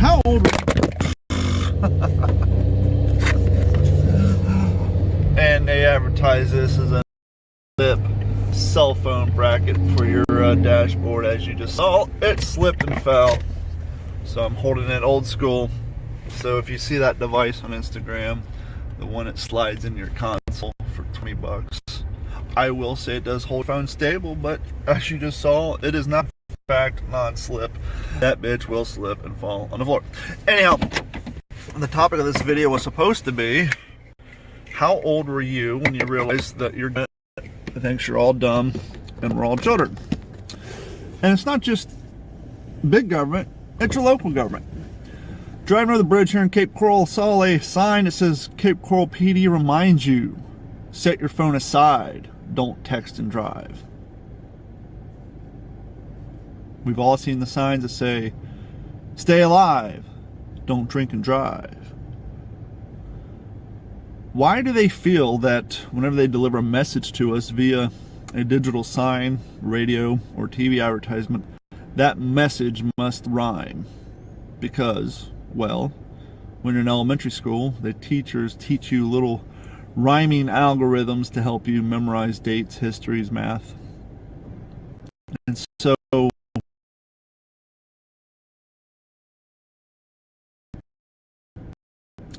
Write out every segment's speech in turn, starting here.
How old? And they advertise this as a flip cell phone bracket for your dashboard. As you just saw, it slipped and fell. So I'm holding it old school. So if you see that device on Instagram, the one that slides in your console for 20 bucks, I will say it does hold phone stable, but as you just saw, it is not in fact non-slip. That bitch will slip and fall on the floor. Anyhow, the topic of this video was supposed to be, how old were you when you realized that your government thinks you're all dumb and we're all children? And it's not just big government, it's your local government. Driving over the bridge here in Cape Coral, saw a sign that says Cape Coral PD reminds you, set your phone aside, don't text and drive. We've all seen the signs that say, stay alive, don't drink and drive. Why do they feel that whenever they deliver a message to us via a digital sign, radio, or TV advertisement, that message must rhyme? Because, well, when you're in elementary school, the teachers teach you little rhyming algorithms to help you memorize dates, histories, math. And so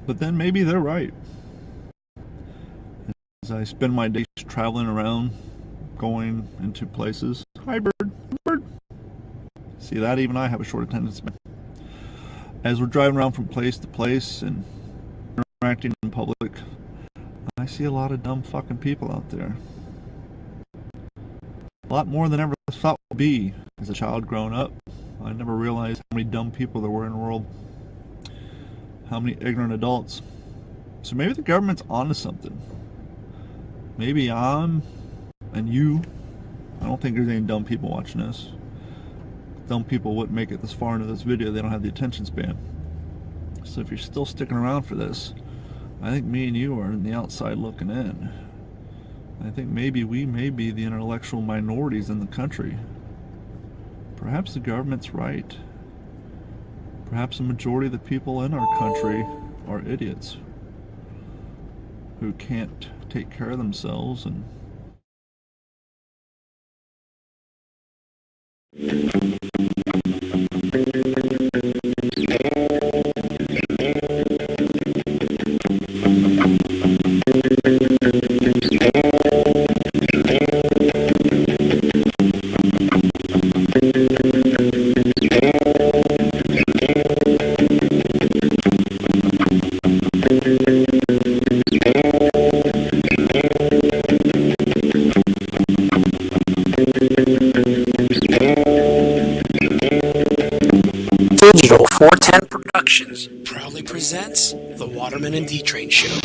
but then maybe they're right. As I spend my days traveling around, going into places. Hi, bird. Bird. See that? Even I have a short attention span. As we're driving around from place to place and interacting in public, I see a lot of dumb fucking people out there. A lot more than ever thought would be. As a child growing up, I never realized how many dumb people there were in the world. How many ignorant adults. So maybe the government's onto something. Maybe I'm, and you, I don't think there's any dumb people watching this. Dumb people wouldn't make it this far into this video. They don't have the attention span. So if you're still sticking around for this, I think me and you are on the outside looking in. I think maybe we may be the intellectual minorities in the country. Perhaps the government's right. Perhaps the majority of the people in our country are idiots who can't take care of themselves and Digital 410 Productions proudly presents the Waterman and D-Train Show.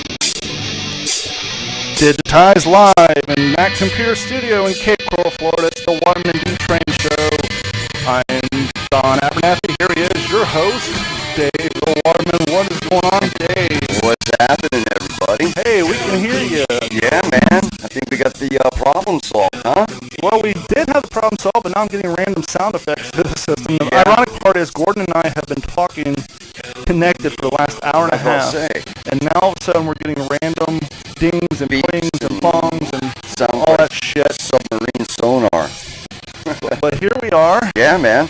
digitized live in Mac Computer Studio in Cape Coral, Florida. It's the Waterman and D-Train Show. I'm Don Abernathy. Here he is, your host, Dave the Waterman. What is going on, Dave? What's happening, everybody? Hey, we can hear you. Yeah, man. I think we got the problem solved, huh? Well, we did have the problem solved, but now I'm getting random sound effects to the system. The Yeah. ironic part is Gordon and I have been talking connected for the last hour and a half. And now all of a sudden we're getting random dings and Beeps plings and and bongs and sound all like that shit. submarine sonar. But here we are. Yeah, man.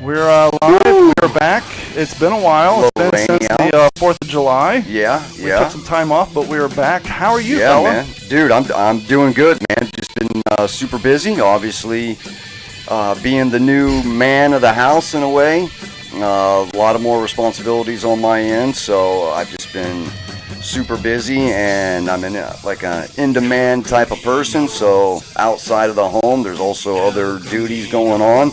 We're live. We're back. It's been a while. It's been since rainy the 4th of July. Yeah, We yeah. took some time off, but we are back. How are you, Yeah, fella? man. Dude, I'm doing good, man. Just been super busy, obviously. Being the new man of the house in a way. A lot of more responsibilities on my end, so I've just been super busy, and I'm like an in-demand type of person, so outside of the home there's also other duties going on,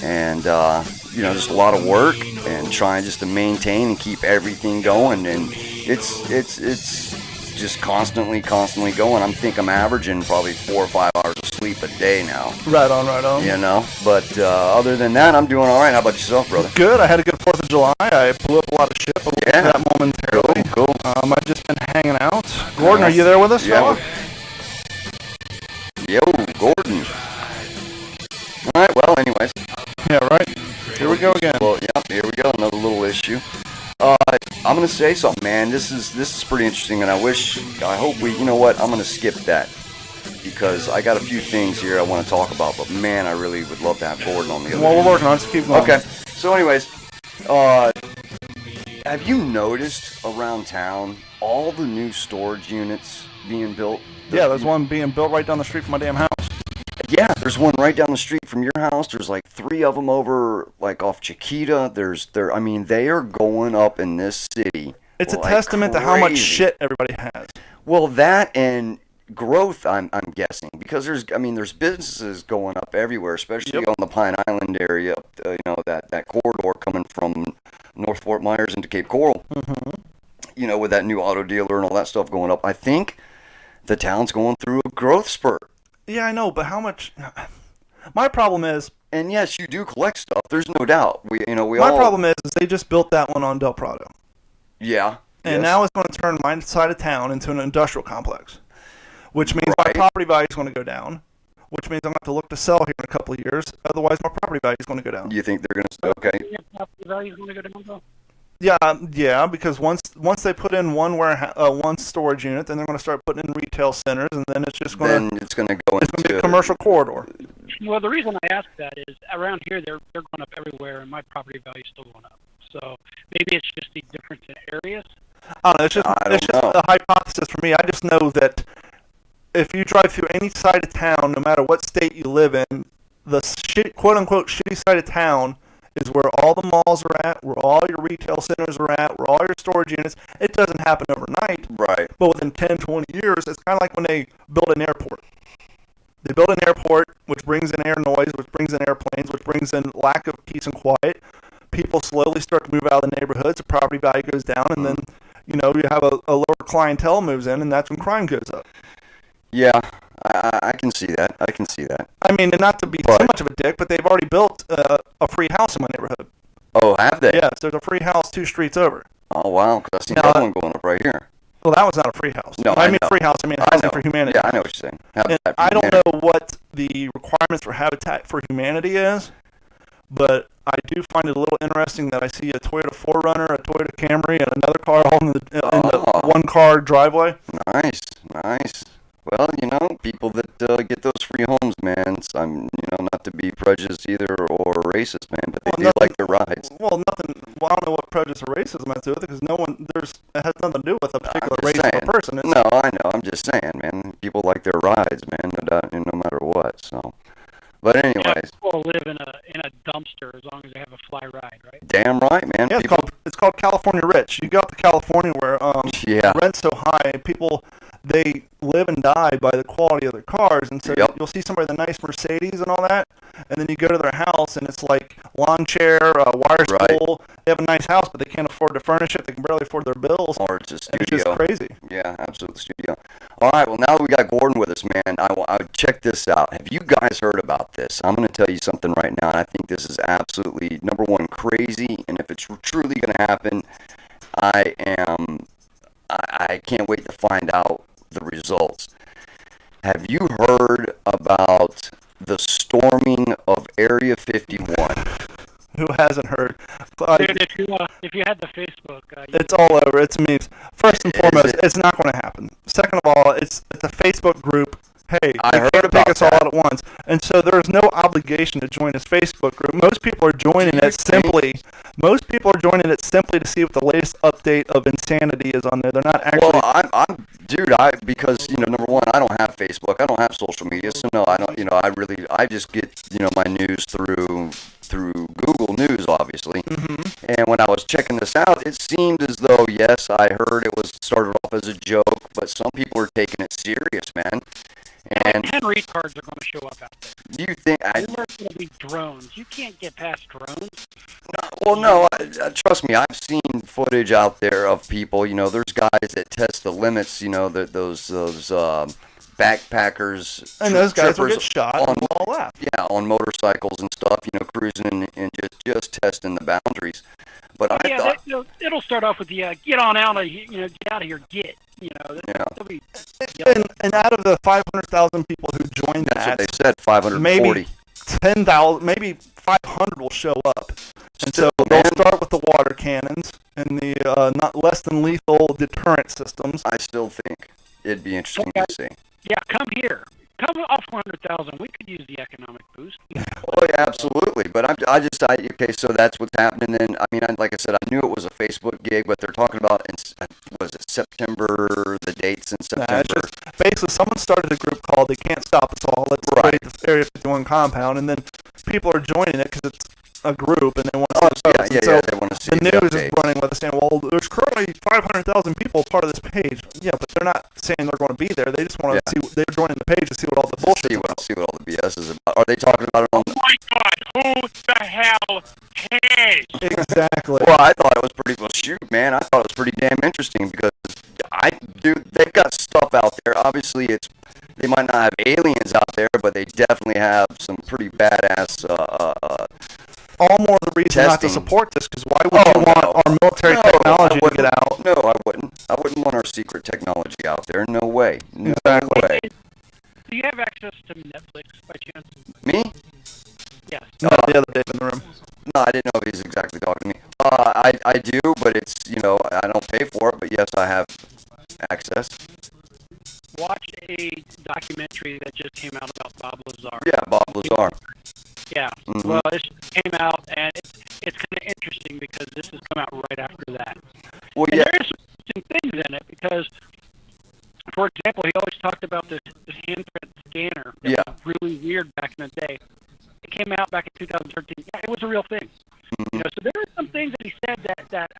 and just a lot of work and trying just to maintain and keep everything going, and it's just constantly going. I think I'm averaging probably 4 or 5 hours of sleep a day now. Right on, right on. But other than that, I'm doing all right. How about yourself, brother? Good. I had a good 4th of July. I blew up a lot of shit, but we'll get to that momentarily. Cool. I've just been hanging out. Gordon, are you there with us, fella? Yo, Gordon. All right, well, anyways. Yeah, right. Here we go again. Well, yeah, here we go. got another little issue. I'm gonna say something, man. This is pretty interesting, and I hope you know what? I'm gonna skip that because I got a few things here I want to talk about. But man, I really would love to have Gordon on the other. Well, we're working on it. So keep going. Okay. So, anyways, have you noticed around town all the new storage units being built? Yeah, there's one being built right down the street from my damn house. Yeah, there's one right down the street from your house. There's like 3 of them over, like off Chiquita. I mean, they are going up in this city. It's a like testament to how much crazy. shit everybody has. Well, that and growth, I'm guessing, because there's businesses going up everywhere, especially on the Pine Island area. That corridor coming from North Fort Myers into Cape Coral. Mm-hmm. With that new auto dealer and all that stuff going up, I think the town's going through a growth spurt. Yeah, I know, but how much? My problem is. And yes, you do collect stuff. There's no doubt. My problem is they just built that one on Del Prado. Yeah. And now it's going to turn my side of town into an industrial complex, which means my property value is going to go down, which means I'm going to have to look to sell here in a couple of years. Otherwise, my property value is going to go down. You think they're going to? Okay. Your property value is going to go down, though? Yeah, because once they put in one storage unit, then they're going to start putting in retail centers, and then it's just going to. It's going to go into be a commercial corridor. Well, the reason I ask that is around here they're going up everywhere, and my property value is still going up. So maybe it's just the difference in areas. I don't know. It's just a hypothesis for me. I just know that if you drive through any side of town, no matter what state you live in, the quote unquote shitty side of town is where all the malls are at, where all your retail centers are at, where all your storage units. It doesn't happen overnight. Right. But within 10, 20 years, it's kind of like when they build an airport. They build an airport, which brings in air noise, which brings in airplanes, which brings in lack of peace and quiet. People slowly start to move out of the neighborhoods, the property value goes down, and then, you have a lower clientele moves in, and that's when crime goes up. Yeah, I can see that. I mean, and not to be too much of a dick, but they've already built a free house in my neighborhood. Oh, have they? Yes, there's a free house 2 streets over. Oh, wow, because I see another one going up right here. Well, that was not a free house. No, I mean free house, I mean Housing for Humanity. Yeah, I know what you're saying. And I don't know what the requirements for Habitat for Humanity is, but I do find it a little interesting that I see a Toyota 4Runner, a Toyota Camry, and another car all in the one-car driveway. Nice. Well, people that get those free homes, man, I'm, not to be prejudiced either or racist, man, but they do like their rides. Well, I don't know what prejudice or racism has to do with it, because it has nothing to do with a particular race of a person. No, I know, I'm just saying, man, people like their rides, man, no matter what, so. But anyways. People live in a dumpster as long as they have a fly ride, right? Damn right, man. Yeah, it's called California Rich. You go out to California where rent's so high, and people, they live and die by the quality of their cars, and so you'll see somebody with a nice Mercedes and all that, and then you go to their house and it's like lawn chair, wire spool. They have a nice house, but they can't afford to furnish it. They can barely afford their bills. Or it's a studio. It's just crazy. Yeah, absolutely studio. All right, well, now that we got Gordon with us, man, I check this out. Have you guys heard about this? I'm going to tell you something right now, and I think this is absolutely, number one, crazy, and if it's truly going to happen, I can't wait to find out the results. Have you heard about the storming of Area 51? Who hasn't heard? Dude, if you had the Facebook, it's all over. It's memes. First and foremost, it's not going to happen. Second of all, it's a Facebook group. Hey, I heard can't about take us all out at once, and so there's no obligation to join this Facebook group. Most people are joining it simply. Most people are joining it simply to see what the latest update of insanity is on there. They're not actually. Well, because number one, I don't have Facebook. I don't have social media, so no, I don't. I just get my news through Google News, obviously. Mm-hmm. And when I was checking this out, it seemed as though, yes, I heard it was started off as a joke, but some people are taking it serious, man. And retards are going to show up out there. Do you think? There's going to be drones. You can't get past drones. Well, no, trust me. I've seen footage out there of people. There's guys that test the limits. Those backpackers and those guys will get shot on all that. Yeah, on motorcycles and stuff. cruising and just testing the boundaries. But I thought it'll start off with the get on out of get out of here, get. Yeah. And out of the 500,000 people who joined that's what they said, 540. Maybe 10,000, maybe 500 will show up. And so Still, they'll man. start with the water cannons and the not less than lethal deterrent systems. I still think it'd be interesting to see. Yeah, come here. Come off 100,000. We could use the economic boost. Oh yeah, absolutely. But okay. So that's what's happening. And I mean, like I said, I knew it was a Facebook gig, but they're talking about was it September? The dates in September. It's just, basically, someone started a group called "They Can't Stop Us All." Let's create this Area 51 compound, and then people are joining it because it's a group, and they want to see the posts. Yeah, they want to see the news is running with us saying, "Well, there's currently 500,000 people part of this page." Yeah, but they're not saying they're going to be there. They just want to see. They're joining the page to see what all the bullshit is about. See what all the BS is about. Are they talking about it on? Oh my God! Who the hell cares? Exactly. Well, I thought it was pretty. Well, shoot, man, I thought it was pretty damn interesting because they've got stuff out there. Obviously, they might not have aliens out there, but they definitely have some pretty badass. All more the reason not to support this, because why would you want our military technology to get out? No, I wouldn't. I wouldn't want our secret technology out there. No way. No way. Do you have access to Netflix by chance? Me? Yes. No, the other Dave in the room. No, I didn't know if he's exactly talking to me. I do, but it's, I don't pay for it, but yes, I have access. Watch a documentary that just came out about Bob Lazar. Yeah, Bob Lazar. Yeah. Mm-hmm. Well, this came out, and it's kind of interesting because this has come out right after that. Well, and yeah. there is some interesting things in it because, for example, he always talked about this handprint scanner that was really weird back in the day. It came out back in 2013. Yeah, it was a real thing. Mm-hmm. So there are some things that he said that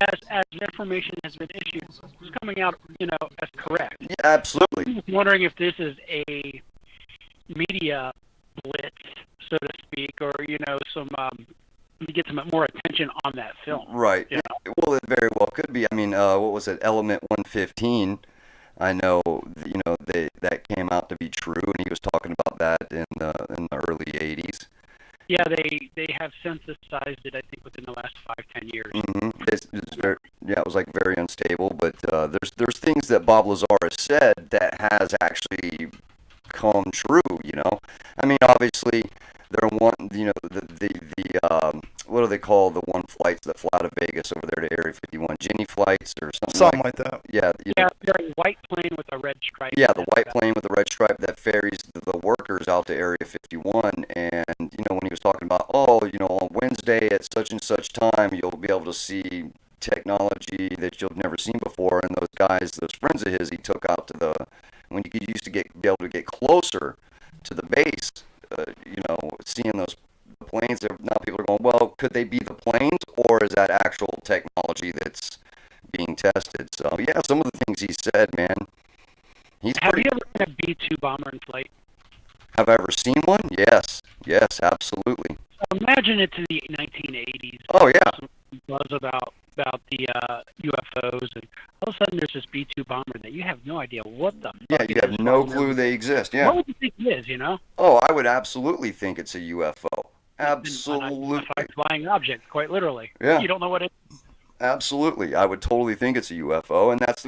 as information has been issued, is coming out, as correct. Yeah, absolutely. I'm wondering if this is a media blitz, so to speak, or some to get some more attention on that film. Right. Well, it very well could be. I mean, what was it? Element 115. I know, that came out to be true, and he was talking about that in the early 80s. Yeah, they have synthesized it, I think, within the last 5-10 years. Mm-hmm. It was like very unstable, but there's things that Bob Lazar has said that has actually come true. I mean, obviously they're what do they call the one flights that fly to Vegas over there to Area 51? Jenny flights or something like that. Yeah. They're a white plane with a red stripe. Yeah, the white plane with the red stripe that ferries the workers out to Area 51. And, when he was talking about, on Wednesday at such and such time, you'll be able to see technology that you've never seen before. And those friends of his, he took out to when you used to be able to get closer to the base, seeing those planes. Now people are going, well, could they be the planes, or is that actual technology that's being tested? So, yeah, some of the things he said, man. Have you ever seen a B-2 bomber in flight? Have I ever seen one? Yes, absolutely. So imagine it's in the 1980s. Oh, yeah. Some buzz about the UFOs, and all of a sudden there's this B-2 bomber that you have no idea what the. Yeah, you have no clue they exist. Yeah. What would you think it is? Oh, I would absolutely think it's a UFO. Absolutely. A flying object, quite literally. Yeah. You don't know what it is. Absolutely. I would totally think it's a UFO. And that's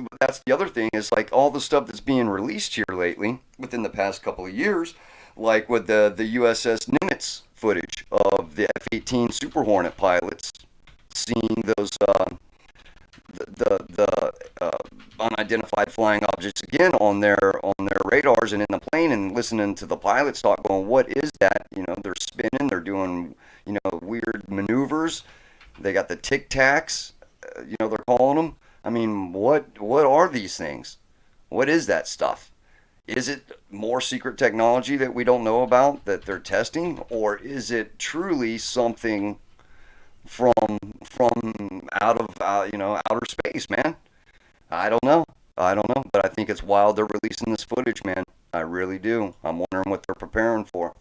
the other thing is, like, all the stuff that's being released here lately within the past couple of years, like with the USS Nimitz footage of the F-18 Super Hornet pilots seeing those the unidentified flying objects again on their radars and in the plane, and listening to the pilots talk, going, what is that? They're spinning, they're doing weird maneuvers. They got the tic tacs, they're calling them. I mean, what are these things? What is that stuff? Is it more secret technology that we don't know about that they're testing, or is it truly something from out of outer space, man? I don't know, but I think it's wild they're releasing this footage, man. I really do. I'm wondering what they're preparing for.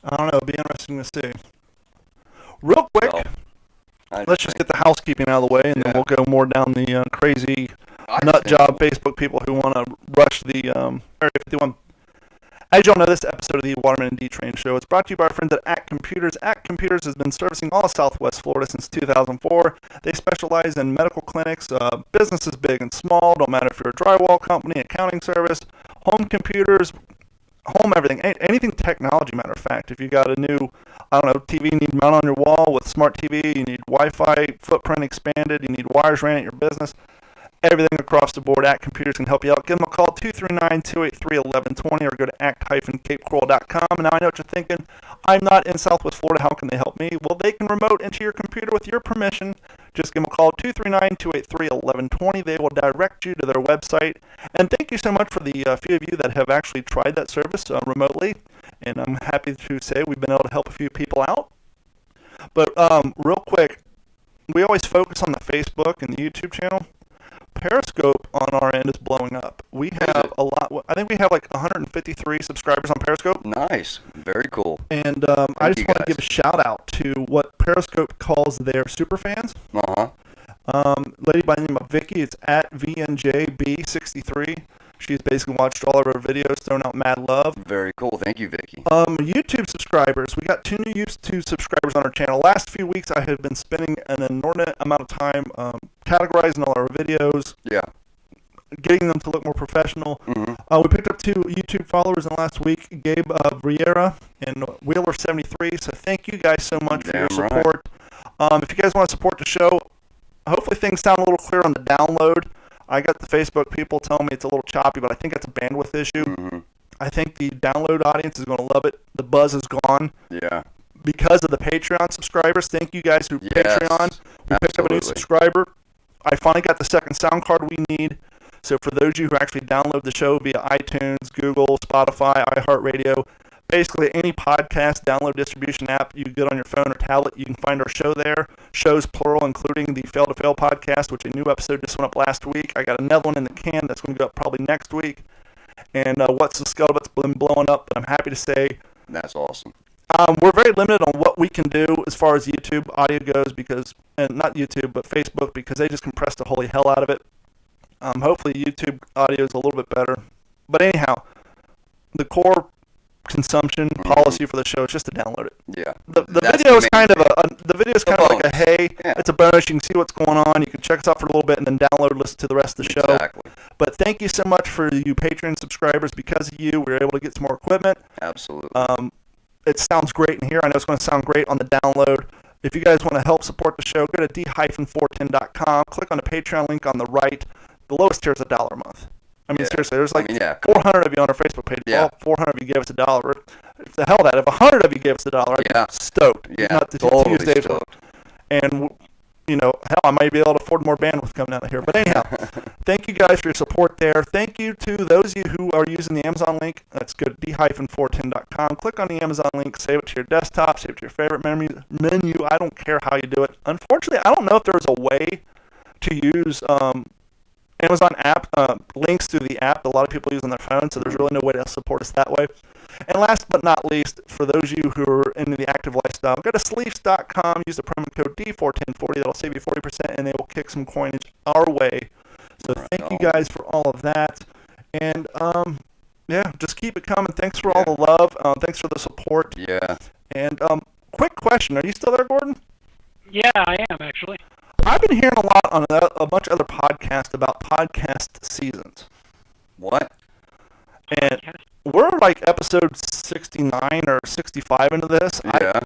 I don't know. It'll be interesting to see. Real quick, let's just get the housekeeping out of the way, and then we'll go more down the crazy nut job Facebook people who want to rush the Area 51. As you all know, this episode of the Waterman and D-Train Show is brought to you by our friends at Act Computers. Act Computers has been servicing all of Southwest Florida since 2004. They specialize in medical clinics, businesses big and small, don't matter if you're a drywall company, accounting service, home computers, home everything, anything technology, matter of fact. If you got a new, I don't know, TV you need mounted on your wall with smart TV, you need Wi-Fi footprint expanded, you need wires ran at your business, everything across the board, Act Computers can help you out. Give them a call, 239-283-1120, or go to act-capecoral.com. And now I know what you're thinking. I'm not in Southwest Florida. How can they help me? Well, they can remote into your computer with your permission. Just give them a call, 239-283-1120. They will direct you to their website. And thank you so much for the few of you that have actually tried that service remotely. And I'm happy to say we've been able to help a few people out. But real quick, we always focus on the Facebook and the YouTube channel. Periscope on our end is blowing up. We have a lot. I think we have like 153 subscribers on Periscope. Nice. Very cool. And I just want to give a shout out to what Periscope calls their super fans. Lady by the name of Vicky, it's at VNJB63. She's basically watched all of our videos, thrown out mad love. Very cool. Thank you, Vicky. YouTube subscribers. We got 2 new YouTube subscribers on our channel. Last few weeks, I have been spending an inordinate amount of time categorizing all our videos. Yeah. Getting them to look more professional. We picked up 2 YouTube followers in the last week, Gabe Briera and Wheeler73. So thank you guys so much for your support. If you guys want to support the show, hopefully things sound a little clear on the download. I got the Facebook people telling me it's a little choppy, but I think it's a bandwidth issue. I think the download audience is going to love it. The buzz is gone. Yeah. Because of the Patreon subscribers. Thank you guys through Patreon. We picked up a new subscriber. I finally got the second sound card we need. So for those of you who actually download the show via iTunes, Google, Spotify, iHeartRadio, basically any podcast download distribution app you get on your phone or tablet, you can find our show there. Shows plural, including the Fail to Fail podcast, which a new episode just went up last week. I got another one in the can that's going to go up probably next week. And What's the Scuttlebutt's been blowing up, but I'm happy to say that's awesome. We're very limited on what we can do as far as YouTube audio goes, because, and not YouTube, but Facebook, because they just compress the holy hell out of it. Hopefully YouTube audio is a little bit better. But anyhow, the core consumption policy for the show is just to download it. Yeah. The video is kind of like a hey, it's a bonus. You can see what's going on. You can check us out for a little bit and then download, listen to the rest of the show. Exactly. But thank you so much for you Patreon subscribers. Because of you, we were able to get some more equipment. Absolutely. It sounds great in here. I know it's going to sound great on the download. If you guys want to help support the show, go to d-410.com. Click on the Patreon link on the right. The lowest tier is $1 a month. I mean, seriously, there's like 400 of you on our Facebook page. Yeah. Well, 400 of you gave us $1. The hell with that. If 100 of you gave us $1, I'd be stoked. Yeah, not totally stoked. And, you know, hell, I might be able to afford more bandwidth coming out of here. But anyhow, thank you guys for your support there. Thank you to those of you who are using the Amazon link. Let's go to d-410.com. Click on the Amazon link. Save it to your desktop. Save it to your favorite menu. I don't care how you do it. Unfortunately, I don't know if there's a way to use Amazon app links through the app that a lot of people use on their phone, so there's really no way to support us that way. And last but not least, for those of you who are into the active lifestyle, go to sleeves.com, use the promo code D41040. That'll save you 40%, and they will kick some coinage our way. So thank you guys for all of that. And yeah, just keep it coming. Thanks for all the love. Thanks for the support. Yeah. And quick question: are you still there, Gordon? Yeah, I am actually. I've been hearing a lot on a bunch of other podcasts about podcast seasons. What? And we're like episode 69 or 65 into this. Yeah.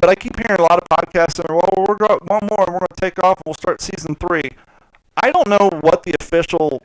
But I keep hearing a lot of podcasts saying, well, we're going one more and we're going to take off and we'll start season 3. I don't know what the official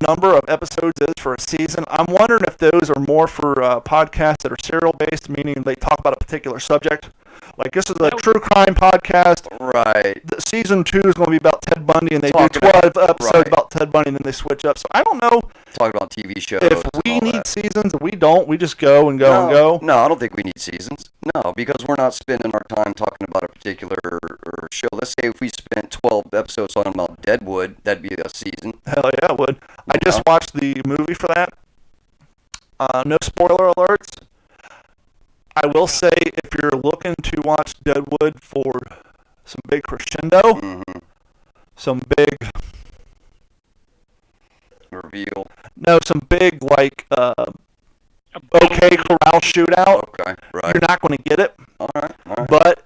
number of episodes is for a season. I'm wondering if those are more for podcasts that are serial based, meaning they talk about a particular subject. Like, this is a true crime podcast. Right. Season 2 is going to be about Ted Bundy, and they do 12 episodes about Ted Bundy, and then they switch up. So I don't know. Talk about TV shows. If we need seasons, or we don't. We just go and go and go. No, I don't think we need seasons. No, because we're not spending our time talking about a particular show. Let's say if we spent 12 episodes talking about Deadwood, that'd be a season. Hell yeah, it would. I just watched the movie for that. No spoiler alerts. I will say, if you're looking to watch Deadwood for some big crescendo, some big reveal. No, some big like OK Corral shootout. Okay, right. You're not going to get it. All right. But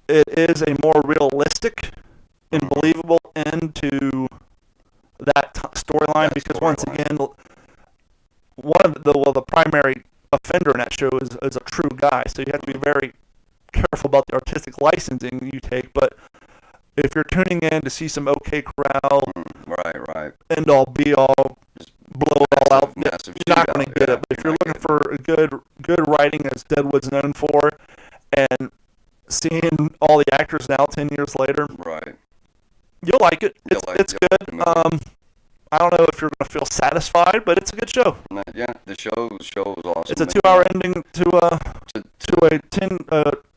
it is a more realistic and believable end to that storyline, because once again, the primary offender in that show is a true guy, so you have to be very careful about the artistic licensing you take. But if you're tuning in to see some OK Corral, right, end all be all, just blow it all out, massive you're not going to get yeah, it. But if you're looking for a good writing, as Deadwood's known for, and seeing all the actors now 10 years later, right, you'll like it. It's good. I don't know if you're going to feel satisfied, but it's a good show. Yeah, the show was awesome. It's a 2-hour ending to a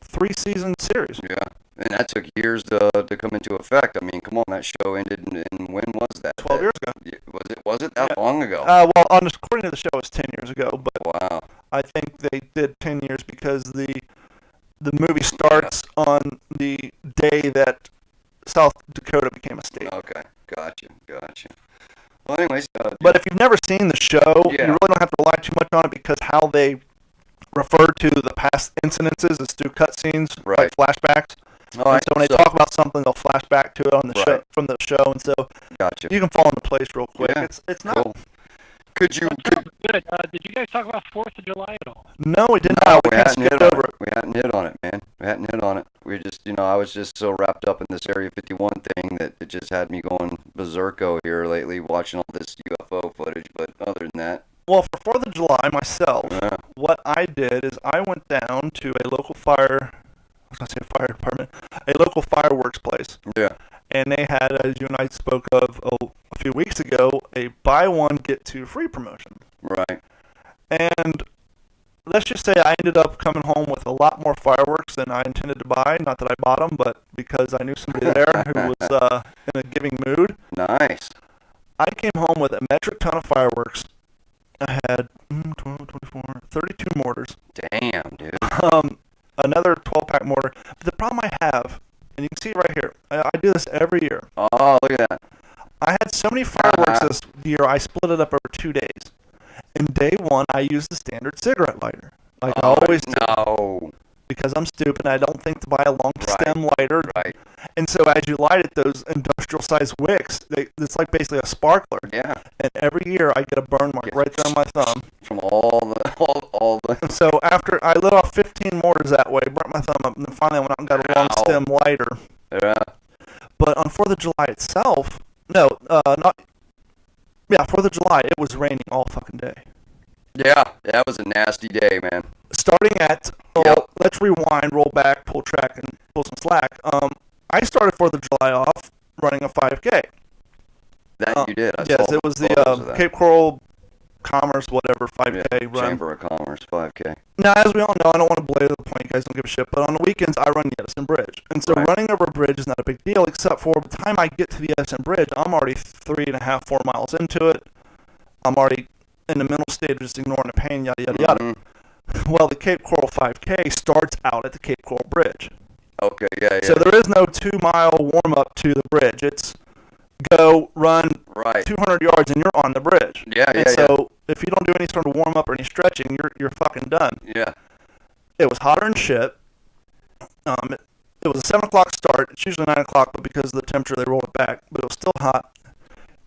3-season series. Yeah, and that took years to come into effect. I mean, come on, that show ended in when was that? 12 years ago. Was it that long ago? Well, according to the show, it's 10 years ago, but wow. I think they did 10 years because the movie starts on the day that South Dakota became a state. Okay, gotcha. Well, anyways. But if you've never seen the show, you Yeah. really don't have to rely too much on it because how they refer to the past incidences is through cutscenes, like flashbacks. All right, and so when they talk about something, they'll flash back to it on the show from the show, and so gotcha. you can fall into place real quick. Yeah. It's not. Cool. Could you? Good. Did you guys talk about 4th of July at all? No, we didn't. No, We kind of skipped over it. We hadn't hit on it, man. We hadn't hit on it. We just, I was just so wrapped up in this Area 51 thing that it just had me going berserko here lately, watching all this UFO footage. But other than that, Well, for 4th of July, myself, what I did is I went down to a local fire department, a local fireworks place. Yeah. And they had, as you and I spoke of a few weeks ago, a buy one, get two free promotion. Right. And let's just say I ended up coming home with a lot more fireworks than I intended to buy. Not that I bought them, but because I knew somebody there who was in a giving mood. Nice. I came home with a metric ton of fireworks. I had 12, 24, 32 mortars. Damn, dude. Another 12-pack mortar. But the problem I have, and you can see it right here, I do this every year. Oh, look at that. I had so many fireworks this year, I split it up over 2 days. In day one, I used the standard cigarette lighter. Like I always do. No. Because I'm stupid, I don't think to buy a long stem lighter. Right. And so as you light it, those industrial-sized wicks, it's like basically a sparkler. Yeah. And every year, I get a burn mark right there on my thumb. From all the. And so after I lit off 15 mortars that way, burnt my thumb up, and then finally I went out and got a long stem lighter. Yeah. But on 4th of July itself, 4th of July, it was raining all fucking day. Yeah, that was a nasty day, man. Starting at, let's rewind, roll back, pull track, and pull some slack. I started 4th of July off running a 5K. That you did. Yes, it was the Cape Coral Commerce, whatever, 5K run. Chamber of Commerce, 5K. Now, as we all know, I don't want to belabor the point, you guys don't give a shit, but on the weekends, I run the Edison Bridge. And so running over a bridge is not a big deal, except for by the time I get to the Edison Bridge, I'm already 3.5, 4 miles into it. I'm already in the mental state of just ignoring the pain, yada, yada, yada. Well, the Cape Coral 5K starts out at the Cape Coral Bridge. Okay, yeah. So there is no 2-mile warm-up to the bridge. It's go, run 200 yards, and you're on the bridge. Yeah, so if you don't do any sort of warm-up or any stretching, you're fucking done. Yeah. It was hotter than shit. It was a 7 o'clock start. It's usually 9 o'clock, but because of the temperature, they rolled it back. But it was still hot.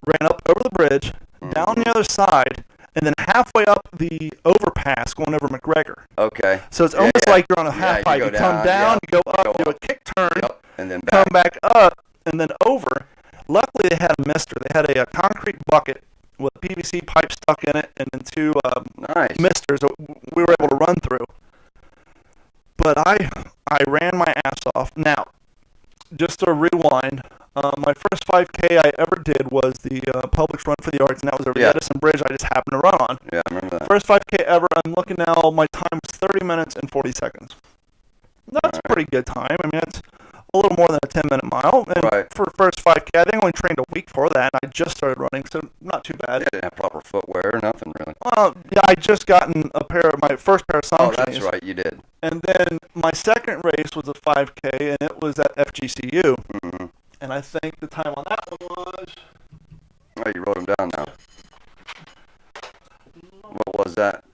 Ran up over the bridge, down the other side, and then halfway up the overpass going over McGregor. Okay. So it's almost like you're on a half pipe. You come down, you go up, do a kick turn, and then come back up, and then over. Luckily, they had a mister. They had a concrete bucket with a PVC pipe stuck in it, and then 2 misters that we were able to run through. But I ran my ass off. Now, just to rewind, my first 5K I ever did was the Publix Run for the Arts, and that was over the Edison Bridge I just happened to run on. Yeah, I remember that. First 5K ever, I'm looking now, my time was 30 minutes and 40 seconds. That's a pretty good time. I mean, that's a little more than a 10-minute mile. And for first 5K, I think I only trained a week for that, and I just started running, so not too bad. Yeah, didn't have proper footwear or nothing, really. Well, yeah, I just gotten my first pair of song Oh, that's right, you did. And then my second race was a 5K, and it was at FGCU. Mm-hmm. And I think the time on that one was... Oh, you wrote them down now. What was that?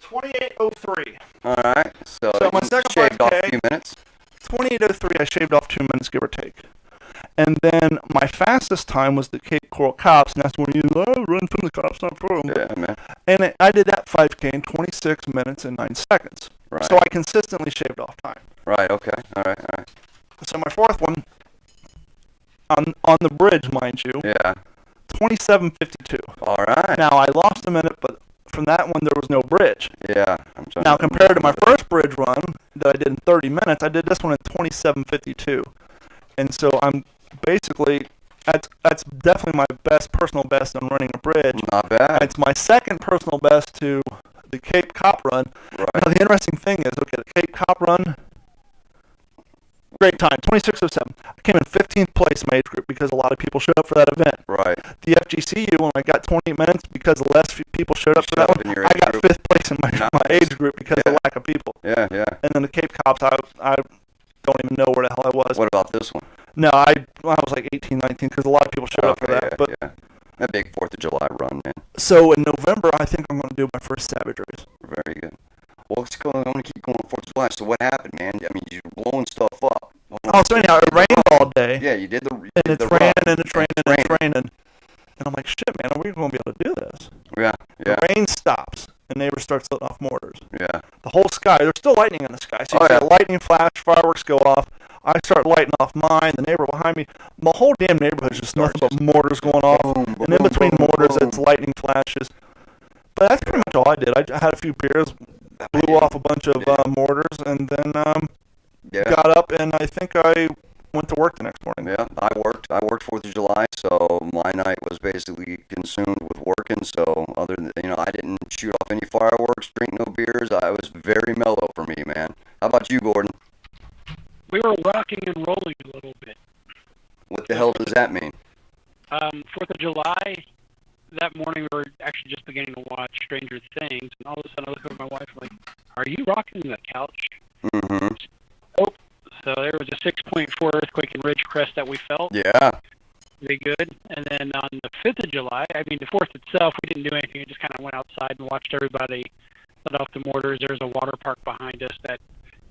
28:03. All right. So my second shaved 5K, off a few minutes. 28:03, I shaved off 2 minutes, give or take. And then my fastest time was the Cape Coral Cops, and that's when you run from the cops, not from them. Yeah, man. And I did that 5K in 26 minutes and 9 seconds. Right. So I consistently shaved off time. Right. Okay. All right. So my fourth one, on the bridge, mind you, Yeah. 27:52. All right. Now I lost a minute, but from that one there was no bridge. Yeah. Now compared to my first bridge run that I did in 30 minutes, I did this one in 27:52. And so I'm basically, that's definitely my personal best on running a bridge. Not bad. It's my second personal best to the Cape Cop run. Right. Now the interesting thing is, okay, the Cape Cop run, great time, 26:07. I came in 15th place in my age group because a lot of people showed up for that event. Right. The FGCU, when I got 20 minutes because less people showed up for that one, I got 5th place in my age group because of the lack of people. Yeah. And then the Cape Cops, I don't even know where the hell I was. What about this one? No, I was like 18, 19 because a lot of people showed up for that. Yeah, but yeah. That big 4th of July run, man. So in November, I think I'm going to do my first Savage race. Very good. Well, let's go. I want to keep going 4th of July. So what happened, man? I mean, you're blowing stuff up. Oh, so anyhow, it rained all day. Yeah, you did the And it's raining and it's raining and it's raining. And I'm like, shit, man, are we going to be able to do this? Yeah. The rain stops and neighbors start setting off mortars. Yeah. The whole sky, there's still lightning in the sky. So you see lightning flash, fireworks go off. I start lighting off mine, the neighbor behind me. The whole damn neighborhood's just nothing but mortars going off. Boom, And in between mortars, it's lightning flashes. But that's pretty much all I did. I had a few beers, blew off a bunch of mortars, and then got up, and I think I went to work the next morning. Yeah, I worked 4th of July, so my night was basically consumed with working. So other than, I didn't shoot off any fireworks, drink no beers. I was very mellow for me, man. How about you, Gordon? We were rocking and rolling a little bit. What the hell does that mean? 4th of July, that morning we were actually just beginning to watch Stranger Things, and all of a sudden I look over at my wife, I'm like, are you rocking the couch? Mm-hmm. Oh, so there was a 6.4 earthquake in Ridgecrest that we felt. Yeah. Pretty good. And then on the 5th of July, I mean, the 4th itself, we didn't do anything. We just kind of went outside and watched everybody let off the mortars. There's a water park behind us that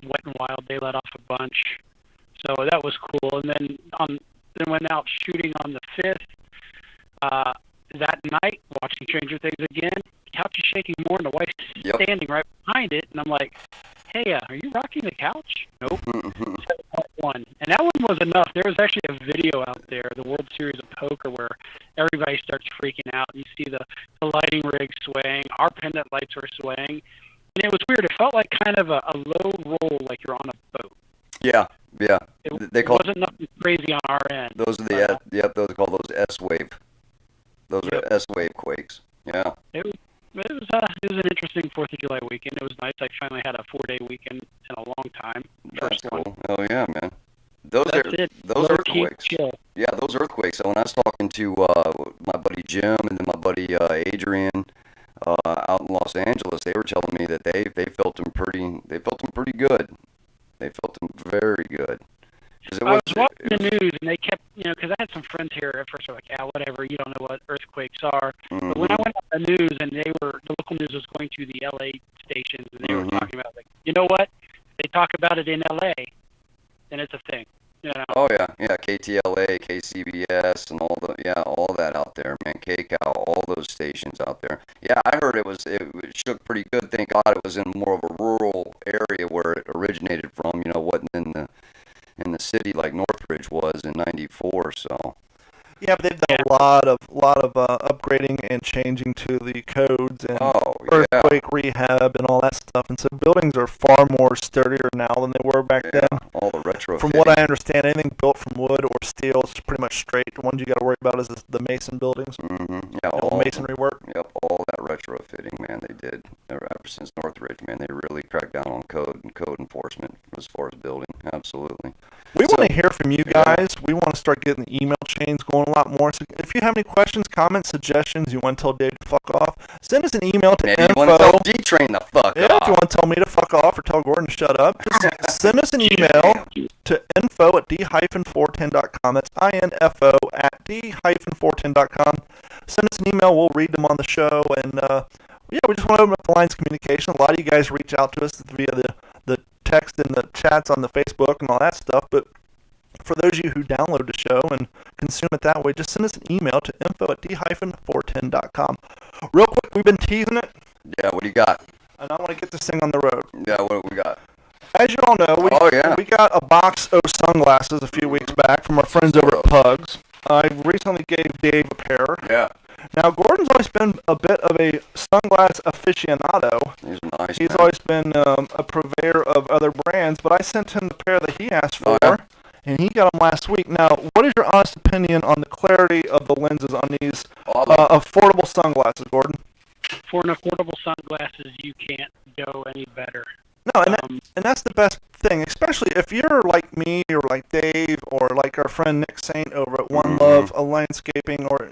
Wet and Wild, they let off a bunch. So that was cool. And then went out shooting on the 5th. That night, watching Stranger Things again. Couch is shaking more, and the wife's standing right behind it. And I'm like, hey, are you rocking the couch? Nope. 7.1. And that one was enough. There was actually a video out there, the World Series of Poker, where everybody starts freaking out. You see the lighting rig swaying. Our pendant lights were swaying. And it was weird. It felt like kind of a low roll, like you're on a boat. Yeah. It wasn't nothing crazy on our end. Those are those are called those S-wave. Those are S-wave quakes. Yeah. It was an interesting 4th of July weekend. It was nice. I finally had a 4-day weekend in a long time. That's cool. Oh yeah, man. Those Low earthquakes. Chill. Yeah, those earthquakes. So when I was talking to my buddy Jim and then my buddy Adrian out in Los Angeles, they were telling me that they felt them pretty. They felt them pretty good. They felt them very good. I was watching the news, and they kept, because I had some friends here at first were like, yeah, whatever, you don't know what earthquakes are. Mm-hmm. But when I went on the news, and the local news was going to the LA stations, and they were talking about, like, you know what? They talk about it in LA, and it's a thing. Oh yeah, KTLA, KCBS, and all that out there, man. KCAL, all those stations out there. Yeah, I heard it shook pretty good. Thank God it was in more of a rural area where it originated from. Wasn't in the city like Northridge was in '94. So. Yeah, but they've done a lot of upgrading and changing to the codes and earthquake rehab and all that stuff. And so buildings are far more sturdier now than they were back then. All the retro. From what I understand, anything built from wood or steel is pretty much straight. The ones you got to worry about is the mason buildings. Mm-hmm. Yeah, all masonry work. Yep, all that retrofitting, man. They did ever since Northridge, man. They really cracked down on code enforcement as far as building. Absolutely. We want to hear from you guys. We want to start getting the email chains going a lot more. So if you have any questions, comments, suggestions, you want to tell Dave to fuck off, send us an email to info. You want to tell D-Train to fuck off. If you want to tell me to fuck off or tell Gordon to shut up, just send us an email to info@d-410.com. That's info at d-410.com. Send us an email. We'll read them on the show. And, we just want to open up the lines of communication. A lot of you guys reach out to us via the text and the chats on the Facebook and all that stuff. But for those of you who download the show and consume it that way, just send us an email to info@d-410.com. Real quick, we've been teasing it. Yeah, what do you got? And I want to get this thing on the road. Yeah, what do we got? As you all know, we got a box of sunglasses a few weeks back from our friends over at Pugs. I recently gave Dave a pair. Yeah. Now, Gordon's always been a bit of a sunglass aficionado. He's nice. He's man. always been a purveyor of other brands, but I sent him the pair that he asked for, and he got them last week. Now, what is your honest opinion on the clarity of the lenses on these affordable sunglasses, Gordon? For an affordable sunglasses, you can't go any better. No, and that's the best thing, especially if you're like me or like Dave or like our friend Nick Saint over at One Love Landscaping, or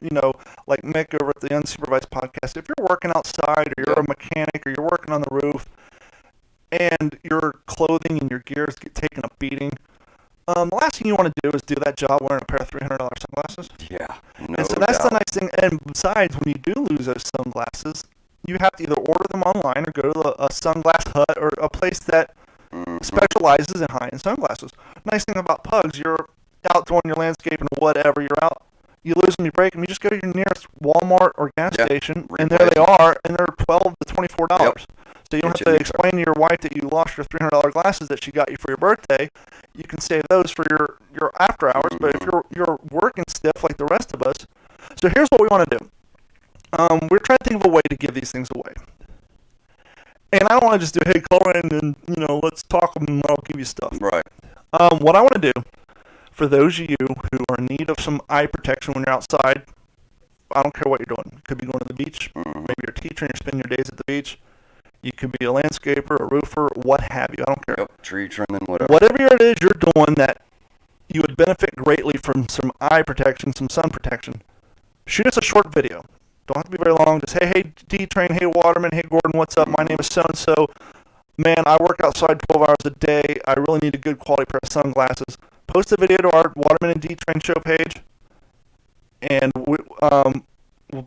like Mick over at the Unsupervised Podcast. If you're working outside or you're a mechanic or you're working on the roof and your clothing and your gears get taken a beating, the last thing you want to do is do that job wearing a pair of $300 sunglasses. Yeah. And so that's the nice thing. And besides, when you do lose those sunglasses, you have to either order them online or go to a sunglass hut or a place that specializes in high-end sunglasses. Nice thing about Pugs, you're out doing your landscaping or whatever, you're out, you lose them, you break them, you just go to your nearest Walmart or gas station, and there they are, and they're $12 to $24. Yep. So you don't have to explain to your wife that you lost your $300 glasses that she got you for your birthday. You can save those for your after hours, but if you're working stiff like the rest of us, so here's what we want to do. We're trying to think of a way to give these things away. And I don't want to just do, hey, call in and, let's talk and I'll give you stuff. Right. What I want to do, for those of you who are in need of some eye protection when you're outside, I don't care what you're doing. You could be going to the beach. Maybe you're a teacher and you're spending your days at the beach. You could be a landscaper, a roofer, what have you. I don't care. Yep, tree trimming, whatever. Whatever it is you're doing that you would benefit greatly from some eye protection, some sun protection, shoot us a short video. Don't have to be very long. Just, hey, D-Train, hey, Waterman, hey, Gordon, what's up? My name is so-and-so. Man, I work outside 12 hours a day. I really need a good quality pair of sunglasses. Post a video to our Waterman and D-Train show page, and we'll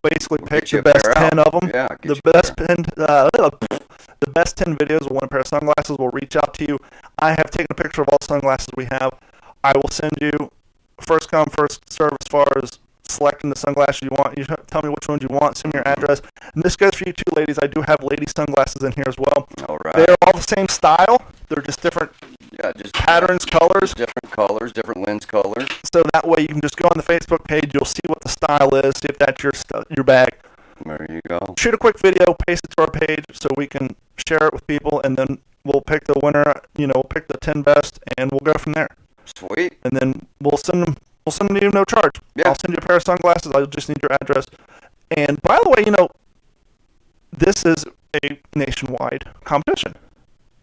basically pick the best 10 of them. Yeah, the best 10 videos will win a pair of sunglasses. We'll reach out to you. I have taken a picture of all the sunglasses we have. I will send you first come, first serve as far as selecting the sunglasses you want. You tell me which ones you want, send me your address. And this goes for you too, ladies. I do have lady sunglasses in here as well. All right. They're all the same style. They're just different patterns, colors. Different colors, different lens colors. So that way you can just go on the Facebook page. You'll see what the style is, see if that's your bag. There you go. Shoot a quick video, paste it to our page so we can share it with people, and then we'll pick the winner. We'll pick the 10 best, and we'll go from there. Sweet. And then we'll send them to you no charge. Yeah. I'll send you a pair of sunglasses. I'll just need your address. And by the way, this is a nationwide competition,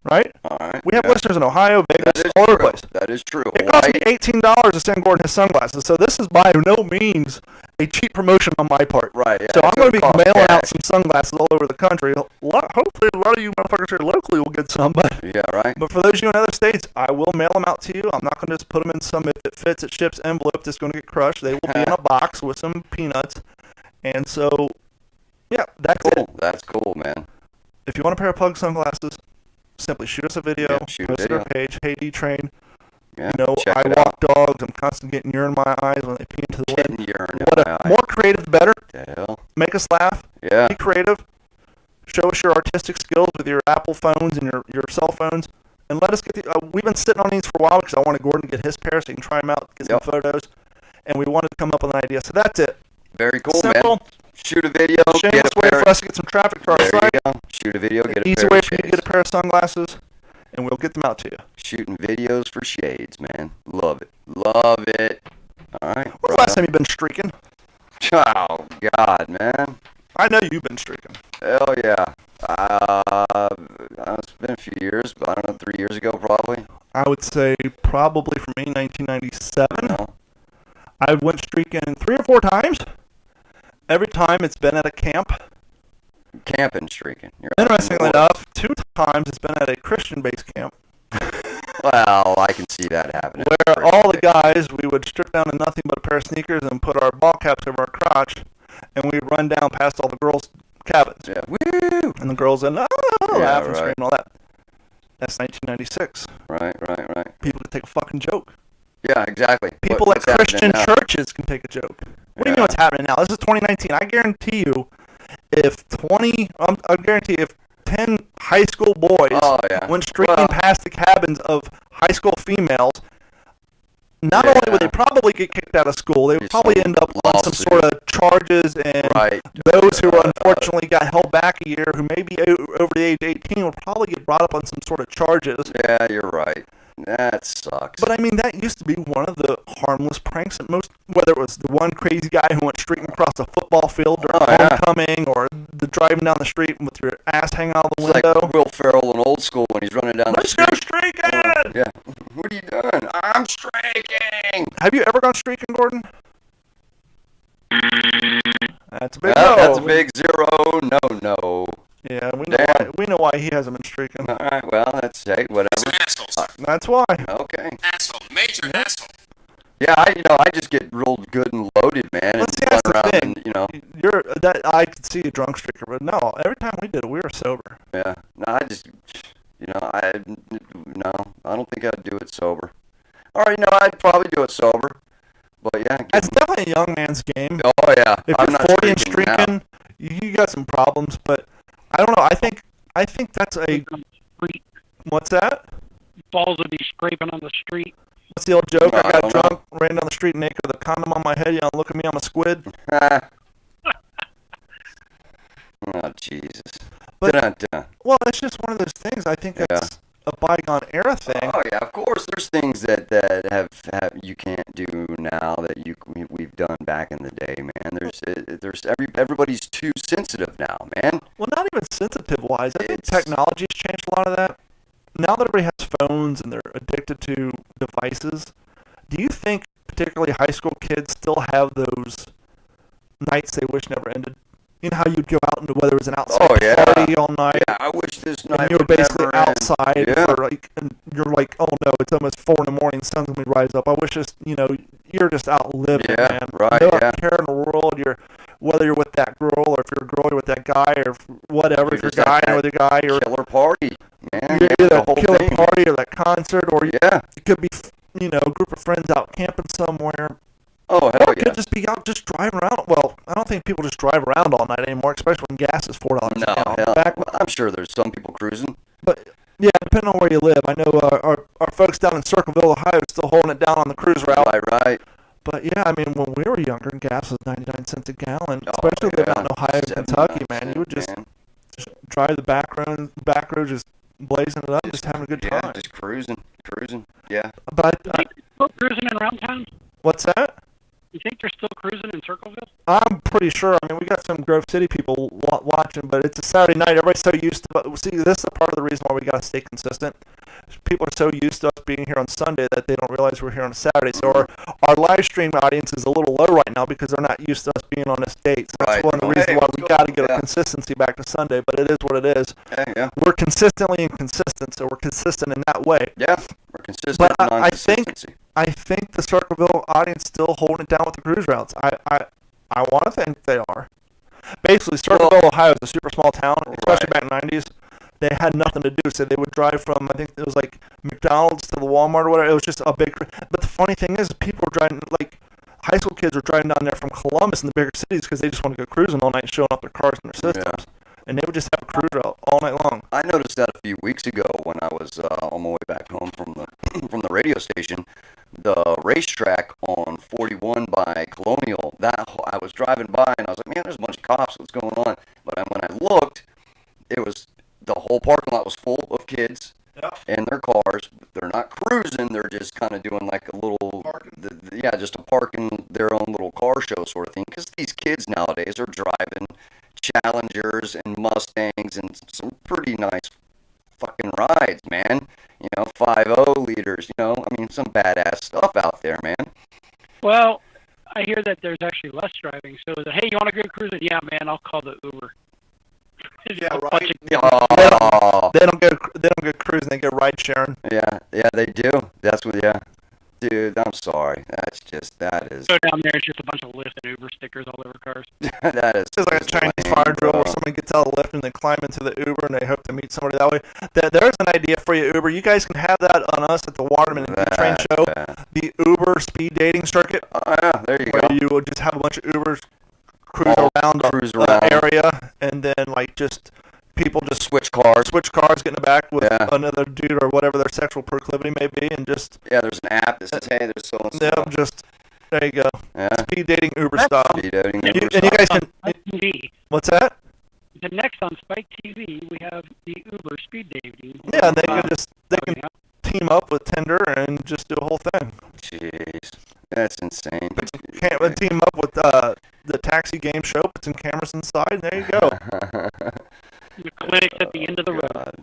right? All right. We have listeners in Ohio, Vegas, all over the place. That is true. It cost me $18 to send Gordon his sunglasses, so this is by no means a cheap promotion on my part. Right. Yeah, so I'm going to be mailing out some sunglasses all over the country. Hopefully, a lot of you motherfuckers here locally will get some. But yeah, right. But for those of you in other states, I will mail them out to you. I'm not going to just put them in some, if it fits, it ships envelope that's going to get crushed. They will be in a box with some peanuts. And so, yeah, that's it. That's cool, man. If you want a pair of Pug sunglasses, simply shoot us a video, post it on our page, hey D-Train. Yeah, I walk dogs. I'm constantly getting urine in my eyes when they pee into the wind. Urine more creative, the better. The hell? Make us laugh. Yeah. Be creative. Show us your artistic skills with your Apple phones and your cell phones. And let us get we've been sitting on these for a while because I wanted Gordon to get his pair so he can try them out, get some photos. And we wanted to come up with an idea. So that's it. Very cool, Simple. man. Shoot a video. Shameless way for us to get some traffic to our site. Shoot a video, get a pair of shades. Easy way for you to get a pair of sunglasses, and we'll get them out to you. Shooting videos for shades, man. Love it. Love it. All right. When's the last time you've been streaking? Oh, God, man. I know you've been streaking. Hell yeah. It's been a few years, but I don't know, 3 years ago probably. I would say probably for me, 1997. No. I went streaking 3 or 4 times. Every time it's been at a camp. Camping streaking. Interestingly enough, 2 times it's been at a Christian-based camp. Well, I can see that happening. Where all the guys, we would strip down to nothing but a pair of sneakers and put our ball caps over our crotch, and we'd run down past all the girls' cabins. Yeah, woo! And the girls would laugh and scream and all that. That's 1996. Right. People could take a fucking joke. Yeah, exactly. People What's at Christian happening now? churches can take a joke. What do you mean what's happening now? This is 2019. I guarantee you, I guarantee if 10 high school boys went streaking past the cabins of high school females, not only would they probably get kicked out of school, they would probably end up on some sort of charges, and those who unfortunately got held back a year, who may be over the age of 18, will probably get brought up on some sort of charges. Yeah, you're right. That sucks. But I mean, that used to be one of the harmless pranks that most, whether it was the one crazy guy who went streaking across a football field during homecoming, or the driving down the street with your ass hanging out the window. Like Will Ferrell in Old School when he's running down the street. Let's go streaking! Yeah. What are you doing? I'm streaking! Have you ever gone streaking, Gordon? That's a big no. That's a big 0. No. Yeah, we know why he hasn't been streaking. All right, well, that's whatever. He's an asshole, sir. That's why. Okay. Asshole. Major asshole. Yeah, I just get real good and loaded, man. Let's see, that's the thing. I could see a drunk streaker, but no, every time we did it, we were sober. Yeah. No, I don't think I'd do it sober. All right, no, I'd probably do it sober. But yeah. It's definitely a young man's game. Oh, yeah. If you're 40 and streaking, you got some problems, but I don't know. I think that's a... What's that? Balls would be scraping on the street. What's the old joke? I got drunk, ran down the street naked with a condom on my head. You don't look at me, I'm a squid. Oh, Jesus. But, well, that's just one of those things. I think that's a bygone era thing. Oh, yeah, of course. There's things that have you can't do now that we've done back in the day, man. Everybody's too sensitive now, man. Well, not even sensitive-wise. I think technology's changed a lot of that. Now that everybody has phones and they're addicted to devices, do you think particularly high school kids still have those nights they wish never ended? You know how you'd go out into whether it was an outside party all night. Yeah, I wish this night. And you were basically outside for and you're like, oh no, it's almost 4 in the morning. The sun's gonna rise up. I wish this, you're just out living, man. Right. No care in the world. Whether you're with that girl or if you're a girl, you're with that guy or whatever. If you're a guy, you're with a guy. Or killer party, man. You're either a killer party or that concert, or it could be, a group of friends out camping somewhere. Oh, hell or it could just be out just driving around. Well, I don't think people just drive around all night anymore, especially when gas is $4 a gallon. I'm sure there's some people cruising. But, yeah, depending on where you live. I know our folks down in Circleville, Ohio, are still holding it down on the cruise route. Right. But, yeah, I mean, when we were younger, gas was 99 cents a gallon, especially living out in Ohio and Kentucky, man. You would just drive the back road, just blazing it up, just having a good time. Yeah, just cruising, yeah. But still cruising in Round Town? What's that? You think they're still cruising in Circleville? I'm pretty sure. I mean, we got some Grove City people watching, but it's a Saturday night. Everybody's so used to. But see, this is part of the reason why we got to stay consistent. People are so used to us being here on Sunday that they don't realize we're here on a Saturday. So our live stream audience is a little low right now because they're not used to us being on this date. So that's one of the reasons why we got to get our consistency back to Sunday. But it is what it is. Yeah. We're consistently inconsistent, so we're consistent in that way. Yeah, we're consistent. But I think the Circleville audience still holding it down with the cruise routes. I want to think they are. Basically, Circleville, Ohio is a super small town, especially back in the 90s. They had nothing to do, so they would drive from, I think it was like McDonald's to the Walmart or whatever. It was just a big... But the funny thing is, people were driving, like, high school kids were driving down there from Columbus and the bigger cities because they just want to go cruising all night and showing off their cars and their systems. And they would just have a cruise route all night long. I noticed that a few weeks ago when I was on my way back home from the radio station. The racetrack on 41 by Colonial, I was driving by and I was like, man, there's a bunch of cops. What's going on? But when I looked, the whole parking lot was full of kids in their cars. They're not cruising. They're just kind of doing like a little, just a parking their own little car show sort of thing. Because these kids nowadays are driving Challengers and Mustangs and some pretty nice fucking rides, man. 5.0 liters, I mean, some badass stuff out there, man. Well, I hear that there's actually less driving. So, hey, you want to go cruising? Yeah, man, I'll call the Uber. Yeah, right. They don't go cruising. They go ride sharing. Yeah, they do. That's what. Yeah. Dude, I'm sorry. That is Go down there, it's just a bunch of Lyft and Uber stickers all over cars. that is It's like a just Chinese lame, fire drill bro. where somebody gets out of the lift and they climb into the Uber and they hope to meet somebody that way. There's an idea for you, Uber. You guys can have that on us at the Waterman and Geek Train show. The Uber speed dating circuit. Oh yeah, there you where go. you will just have a bunch of Ubers cruise around cruise the around. area, and then like just people just Switch cars. get in the back with Yeah. another dude or whatever their sexual proclivity may be, and just Yeah, there's an app that says, hey, there's so and so. yeah, just there you go. Yeah. Speed dating Uber style. Speed dating And Uber you guys On can. Spike TV. What's that? The next on Spike TV, we have the Uber speed dating. Yeah, and they can Yeah. team up with Tinder and just do a whole thing. Jeez, that's insane. But you can't team up with the taxi game show. Put some cameras inside. And there you go. The clinic's at the end of the road. God.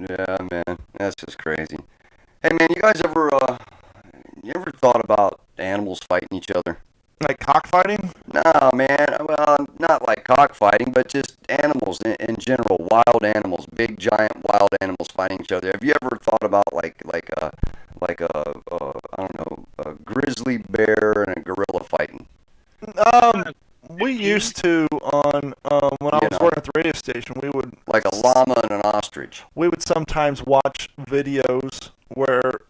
Yeah, man, that's just crazy. Hey, man, you guys ever thought about animals fighting each other? Like cockfighting? No, man. Well, not like cockfighting, but just animals in general, wild animals, big giant wild animals fighting each other. Have you ever thought about like a I don't know, a grizzly bear and a gorilla fighting? We used to on when I was working at the radio station. We would Like a llama and an ostrich. we would sometimes watch videos where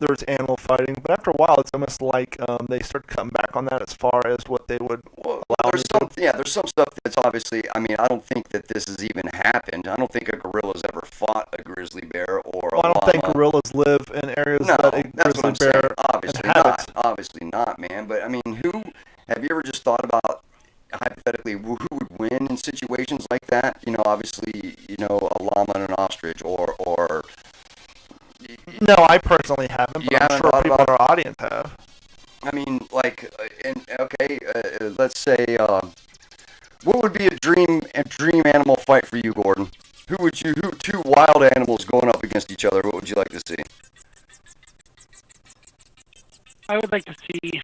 there's animal fighting, but after a while, it's almost like they start cutting back on that as far as what they would Well, allow there's me to. there's some stuff that's obviously. I mean, I don't think that this has even happened. I don't think a gorilla's ever fought a grizzly bear or a Well, I don't llama. think gorillas live in areas No, that a that's what grizzly I'm saying. bear Obviously inhabits. not. Obviously not, man. But I mean, have you ever just thought about hypothetically who would win in situations like that? You know, obviously, a llama and an ostrich, or No, I personally haven't, but You I'm haven't sure thought people about in our audience have. I mean, like, let's say, what would be a dream animal fight for you, Gordon? Who two wild animals going up against each other? What would you like to see? I would like to see.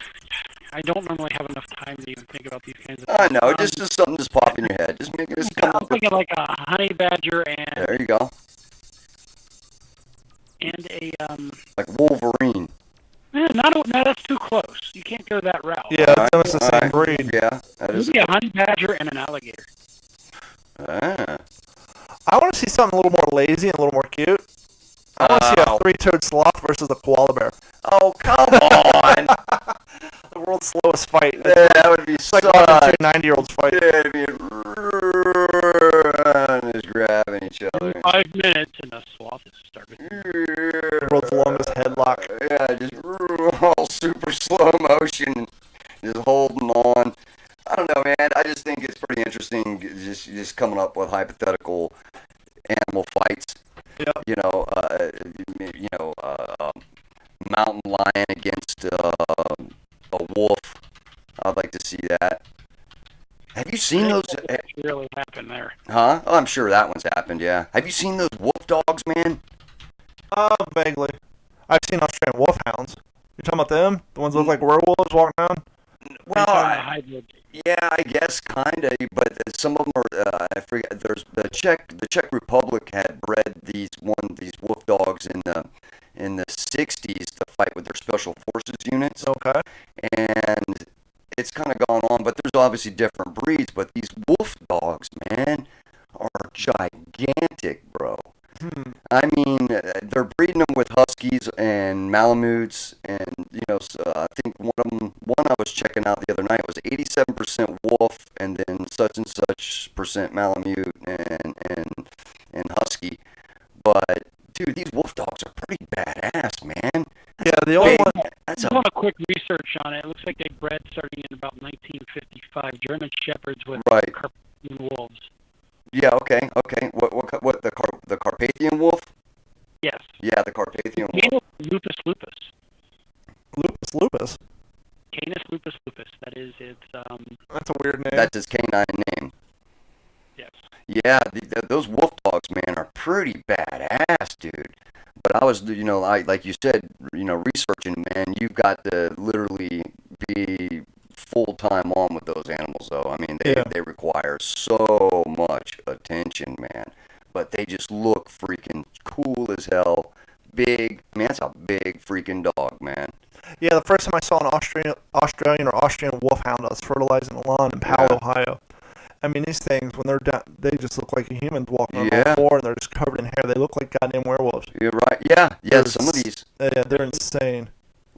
I don't normally have enough time to even think about these kinds of I things. know, just something just pop in your head. Just come I'm up with. thinking like a honey badger There you go. and a Like Wolverine. no, that's too close. You can't go that route. Yeah, it's almost the same breed. Yeah, that is. Maybe a honey badger and an alligator. Ah. I want to see something a little more lazy and a little more cute. I want to see a three-toed sloth versus a koala bear. Oh, come on! The world's slowest fight. Yeah, that would be It's like watching such. two 90-year-olds fight. Yeah, it'd be just grabbing each other. 5 minutes and a sloth is starving. The world's longest headlock. Yeah, just all super slow motion, just holding on. I don't know, man. I just think it's pretty interesting, just coming up with hypothetical animal fights. Yep. Mountain lion against a wolf. I'd like to see that. Have you seen those? That really happened there. Huh? Oh, I'm sure that one's happened. Yeah. Have you seen those wolf dogs, man? Vaguely. I've seen Australian wolfhounds. You talking about them? The ones that look like werewolves walking around? Well, Hybrid. yeah, I guess kinda, but some of them are. I forget. There's the Czech Republic had bred these wolf dogs in the 60s to fight with their special forces units, Okay. and it's kind of gone on. But there's obviously different breeds. But these wolf dogs, man, are gigantic, bro. I mean, they're breeding them with huskies and malamutes, and I think one I was checking out the other night was 87% wolf, and then such and such percent malamute and husky. But dude, these wolf dogs are pretty badass, man. Yeah, the only one. That's I've done a quick research on it. It looks like they bred starting in about 1955 German Shepherds with Right. Carpathian wolves. Yeah, okay. What the Carpathian wolf? Yes. Yeah, the Carpathian wolf. Canis lupus lupus. Lupus. Canis lupus lupus. That is, it's That's a weird name. That's his canine name. yes. Yeah, those wolf dogs, man, are pretty badass, dude. But I was, like you said, researching, man, you've got to literally be full-time on with those animals, though. I mean, they require so much attention, man. But they just look freaking cool as hell. Big, man, that's a big freaking dog, man. Yeah, the first time I saw an Australian wolfhound, I was fertilizing the lawn in Powell, Ohio. I mean, these things, when they're down, they just look like a human walking on all four, and they're just covered in hair. They look like goddamn werewolves. You're right. Yeah, some of these. Yeah, they're insane.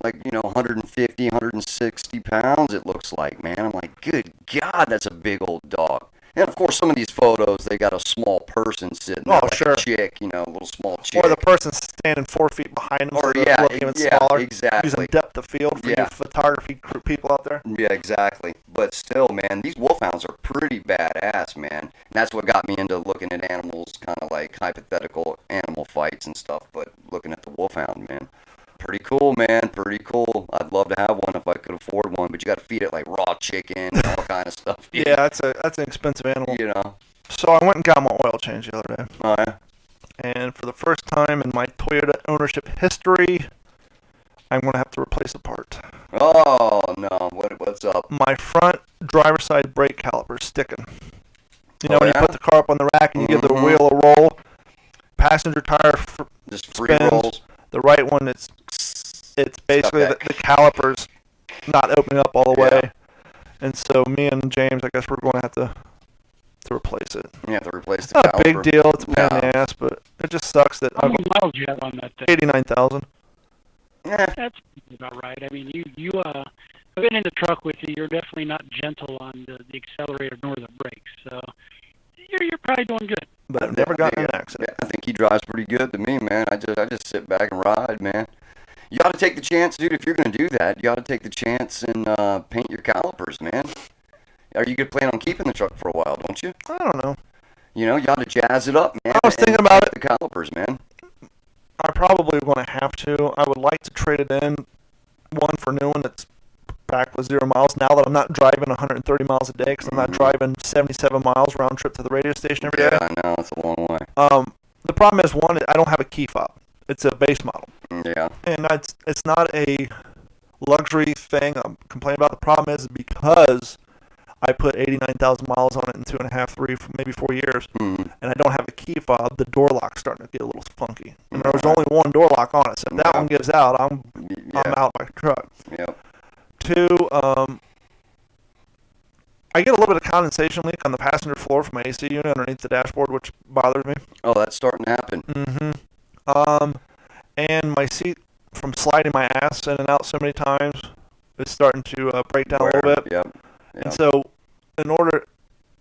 Like, 150, 160 pounds, it looks like, man. I'm like, good God, that's a big old dog. And, of course, some of these photos, they got a small person sitting there, like a chick, a little small chick. Or the person standing 4 feet behind them, so they look even smaller. Exactly. Using depth of field for you photography people out there. Yeah, exactly. But still, man, these wolfhounds are pretty badass, man. And that's what got me into looking at animals, kind of like hypothetical animal fights and stuff, but looking at the wolfhound, man. Pretty cool, man. Pretty cool. I'd love to have one if I could afford one, but you got to feed it like raw chicken and all kind of stuff. Yeah, that's an expensive animal. So I went and got my oil change the other day. Oh, yeah? And for the first time in my Toyota ownership history, I'm going to have to replace a part. Oh, no. What's up? My front driver's side brake caliper's sticking. When you put the car up on the rack and you give the wheel a roll, passenger tire just free rolls. The right one, it's basically the caliper's not opening up all the way. And so me and James, I guess we're going to have to replace it. You have to replace the caliper. Not a big deal. It's a pain in the ass, but it just sucks that... How many miles do you have on that thing? 89,000. Yeah. That's about right. I mean, I've been in the truck with you. You're definitely not gentle on the accelerator nor the brakes. So you're probably doing good. But I've never gotten in an accident. Yeah, I think he drives pretty good to me, man. I just sit back and ride, man. You ought to take the chance, dude. If you're going to do that, you ought to take the chance and paint your calipers, man. Are you good plan on keeping the truck for a while, don't you? I don't know. You ought to jazz it up, man. I was thinking about it. The calipers, man. I probably going to have to. I would like to trade it in, one for new one that's back with 0 miles. Now that I'm not driving 130 miles a day, because I'm not driving 77 miles round trip to the radio station every day. Yeah, I know. It's a long way. The problem is, one, I don't have a key fob. It's a base model. Yeah. And it's not a luxury thing I'm complaining about. The problem is because I put 89,000 miles on it in 2.5, 3, maybe 4 years, and I don't have a key fob, the door lock's starting to get a little funky. And there was only one door lock on it, so if that one gives out, I'm out my truck. Yep. 2, I get a little bit of condensation leak on the passenger floor from my AC unit underneath the dashboard, which bothers me. Oh, that's starting to happen. And my seat, from sliding my ass in and out so many times, is starting to break down a little bit. Yep. And so, in order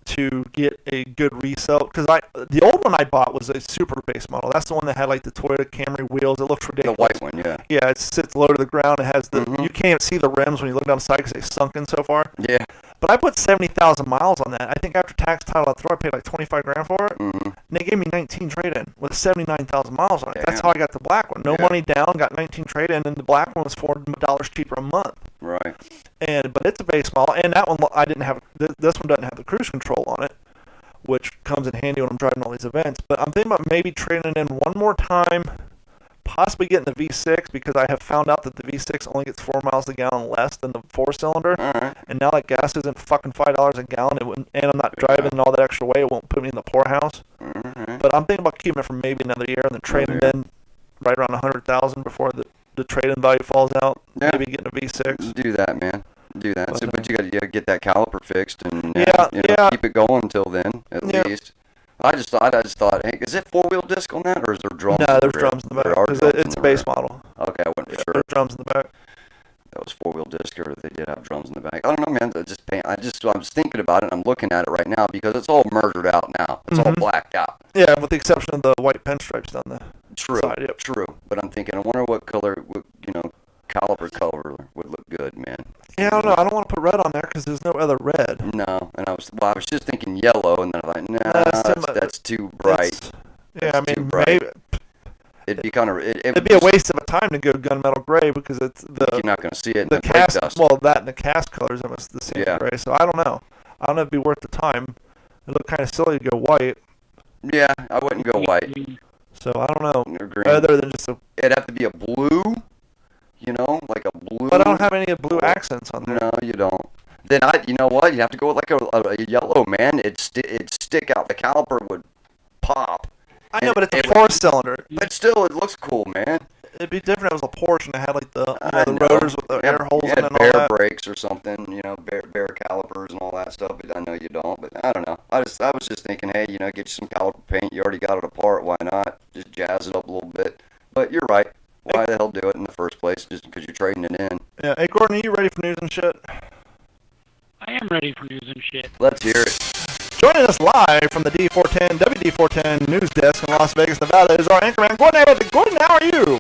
to get a good resale, because the old one I bought was a super base model. That's the one that had like the Toyota Camry wheels. It looks ridiculous. The white one, yeah. Yeah, it sits low to the ground. It has the you can't even see the rims when you look down the side because they've sunk in so far. Yeah. But I put 70,000 miles on that. I think after tax, title, I paid like 25 grand for it. And they gave me 19 trade-in with 79,000 miles on it. That's how I got the black one. No money down, got 19 trade-in, and the black one was $4 cheaper a month. Right. But it's a base model, and that one I didn't have. This one doesn't have the cruise control on it, which comes in handy when I'm driving all these events. But I'm thinking about maybe trading it in one more time, possibly getting the V6, because I have found out that the V6 only gets 4 miles a gallon less than the 4-cylinder. And now that gas isn't fucking $5 a gallon, and I'm not driving all that extra way, it won't put me in the poorhouse. But I'm thinking about keeping it for maybe another year and then trading it in right around 100,000 before the trade-in value falls out. Yeah. Maybe getting a V6. Do that, man. Do that. But you got to get that caliper fixed and keep it going until then, at least. I just thought, hey, is it 4-wheel disc on that, or is there drums? No, there's drums in the back. It's a base model. Okay, I wasn't sure. There's drums in the back. That was 4-wheel disc, or they did have drums in the back. I don't know, man. I was thinking about it, and I'm looking at it right now because it's all merged out now. It's all blacked out. Yeah, with the exception of the white pinstripes down the side. Yep. True. But I'm thinking, I wonder what color, caliper color would look good, man. Yeah, I don't know. I don't want to put red on there because there's no other red. No, and I was just thinking yellow, and then I'm like, nah, that's too bright. Maybe it'd be kind of it'd be a waste of a time to go gunmetal gray because it's you're not going to see it in the cast dust. Well, that and the cast colors almost the same gray. So I don't know. I don't know if it'd be worth the time. It looked kind of silly to go white. Yeah, I wouldn't go white. So I don't know. Or green. Other than just it'd have to be a blue. Like a blue. But I don't have any blue accents on there. No, you don't. Then you know what? You have to go with like a yellow, man. It'd stick out. The caliper would pop. I know, but it's a 4-cylinder. But still, it looks cool, man. It'd be different if it was a Porsche and it had like the rotors with the air holes in it and all bear that. brakes or something, bear calipers and all that stuff. But I know you don't. But I don't know. I was just thinking, hey, get you some caliper paint. You already got it apart. Why not just jazz it up a little bit? But you're right. Why the hell do it in the first place? Just because you're trading it in. Yeah. Hey, Gordon, are you ready for news and shit? I am ready for news and shit. Let's hear it. Joining us live from the D410 WD410 news desk in Las Vegas, Nevada, is our anchorman Gordon. Gordon, how are you?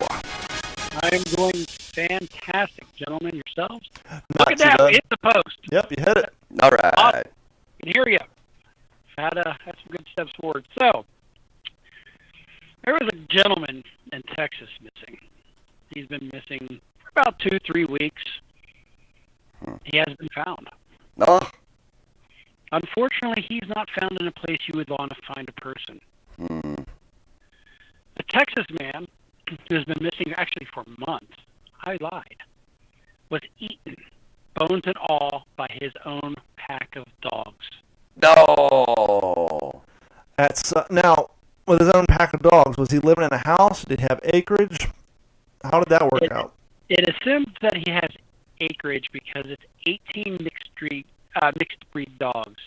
I am going fantastic, gentlemen. Yourselves? Not Look at too that. bad. We hit the post. Yep, you hit it. All right. I can hear you. Had some good steps forward. So, there was a gentleman in Texas missing. He's been missing for about 2-3 weeks. He hasn't been found. No. Unfortunately, he's not found in a place you would want to find a person. Hmm. The Texas man, who has been missing actually for months, I lied, was eaten, bones and all, by his own pack of dogs. No. That's now with his own pack of dogs. Was he living in a house? Did he have acreage? How did that work out? It assumes that he has acreage because it's 18 mixed breed dogs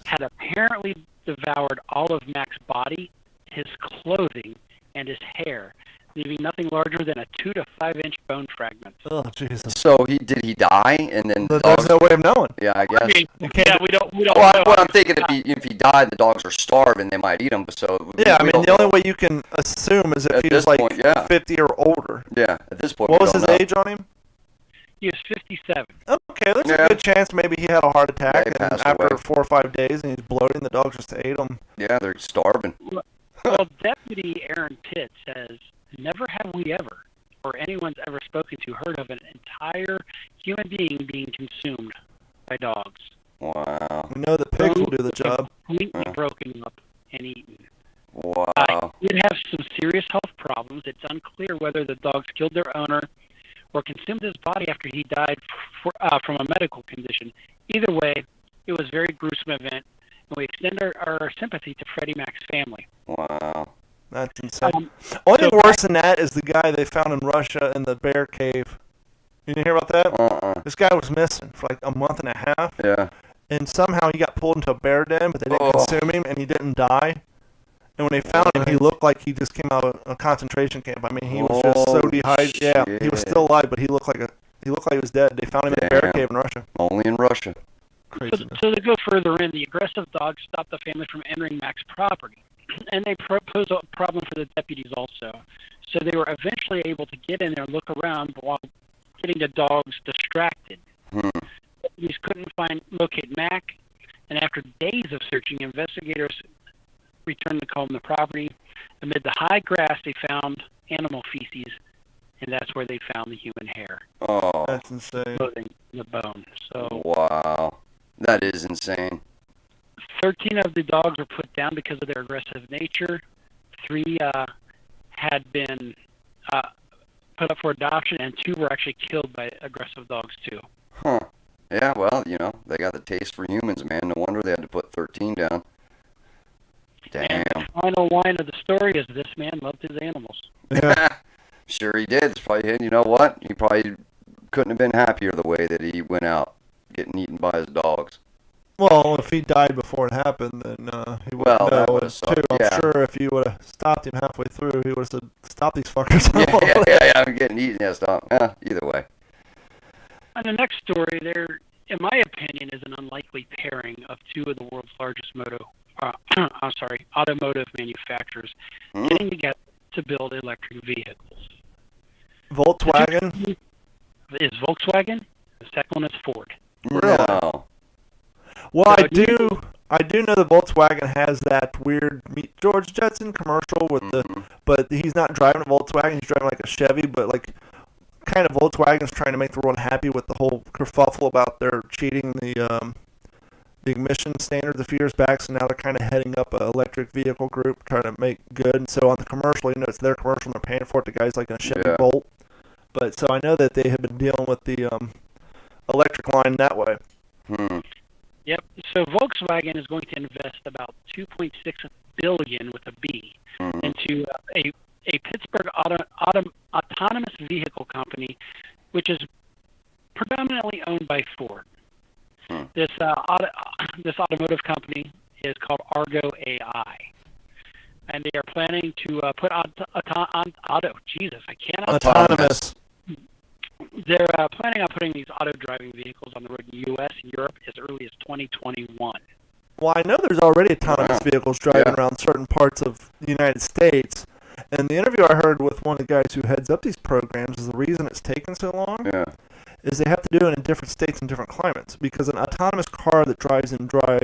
had apparently devoured all of Mac's body, his clothing, and his hair, leaving nothing larger than a 2 to 5 inch bone fragment. Oh, Jesus. So did he die? And then There's no way of knowing. Yeah, I guess. I mean, yeah, we don't know. Well, I'm thinking if he died, the dogs are starved and they might eat him. So Yeah, I mean, the only way you can assume is if At he was this like point, yeah. 50 or older. Yeah, at this point. What we was don't his know. age on him? He was 57. Okay, there's Yeah. a good chance maybe he had a heart attack, Yeah, he and passed after away. 4 or 5 days, and he's bloating, the dogs just ate him. Yeah, they're starving. Well, Deputy Aaron Pitt says, never have we ever, or anyone's ever spoken to, heard of an entire human being consumed by dogs. Wow. We know that pigs will do the job. Completely broken up and eaten. Wow. He did have some serious health problems. It's unclear whether the dogs killed their owner or consumed his body after he died from a medical condition. Either way, it was a very gruesome event, and we extend our sympathy to Freddie Mac's family. Wow. That's insane. Only thing worse than that is the guy they found in Russia in the bear cave. You didn't hear about that? This guy was missing for like a month and a half. Yeah. And somehow he got pulled into a bear den, but they didn't consume him, and he didn't die. And when they found him, he looked like he just came out of a concentration camp. I mean, he was just so dehydrated. Yeah, he was still alive, but he looked like he was dead. They found him in a bear cave in Russia. Only in Russia. Crazy. So to go further in, the aggressive dogs stopped the family from entering Mac's property, and they posed a problem for the deputies also. So they were eventually able to get in there and look around while getting the dogs distracted. Deputies couldn't locate Mac, and after days of searching, investigators returned to comb the property. Amid the high grass, they found animal feces, and that's where they found the human hair. Oh. That's insane. Clothing, the bone. So Wow. That is insane. 13 of the dogs were put down because of their aggressive nature. 3 had been put up for adoption, and 2 were actually killed by aggressive dogs too. Huh. Yeah, well, they got the taste for humans, man. No wonder they had to put 13 down. Damn. And the final line of the story is this man loved his animals. Yeah. Sure he did. It's probably, you know what? He probably couldn't have been happier the way that he went out getting eaten by his dogs. Well, if he died before it happened, then he would Well, that know would've it sucked, too. I'm yeah. sure if you would have stopped him halfway through, he would have said, "Stop these fuckers!" yeah, I'm getting eaten. Yeah, stop. Either way. And the next story, there, in my opinion, is an unlikely pairing of 2 of the world's largest automotive manufacturers getting together to build electric vehicles. Volkswagen is Volkswagen. The second one is Ford. Really? No. Well, I do know that Volkswagen has that weird Meet George Jetson commercial with but he's not driving a Volkswagen. He's driving like a Chevy, but like kind of Volkswagen's trying to make the world happy with the whole kerfuffle about their cheating the emission standards a few years back. So now they're kind of heading up an electric vehicle group trying to make good. And so on the commercial, it's their commercial and they're paying for it. The guy's like in a Chevy Bolt. But so I know that they have been dealing with the electric line that way. Yep. So Volkswagen is going to invest about $2.6 billion with a B into a Pittsburgh autonomous vehicle company, which is predominantly owned by Ford. This automotive company is called Argo AI, and they are planning to put autonomous. They're planning on putting these auto-driving vehicles on the road in the U.S. and Europe as early as 2021. Well, I know there's already autonomous vehicles driving around certain parts of the United States. And the interview I heard with one of the guys who heads up these programs is the reason it's taken so long is they have to do it in different states and different climates. Because an autonomous car that drives in dry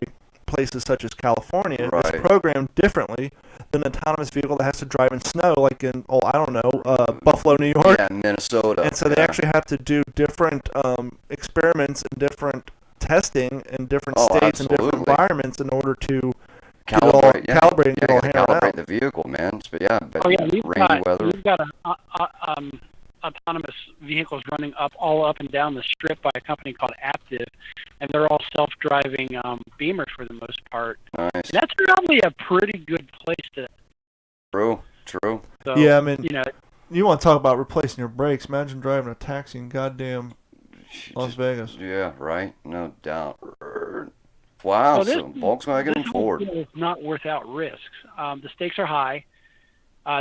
places such as California is programmed differently than an autonomous vehicle that has to drive in snow, like in, Buffalo, New York. Yeah, Minnesota. And so they actually have to do different experiments and different testing in different states and different environments in order to calibrate and get all hammered out. Calibrate the vehicle, man. But we've got autonomous vehicles running all up and down the strip by a company called Aptiv, and they're all self-driving Beamers for the most part. Nice. And that's probably a pretty good place to. True. So, yeah, I mean, you want to talk about replacing your brakes? Imagine driving a taxi in goddamn Las Vegas. Yeah, right. No doubt. Wow. Well, So Volkswagen and Ford. It's not without risks. The stakes are high.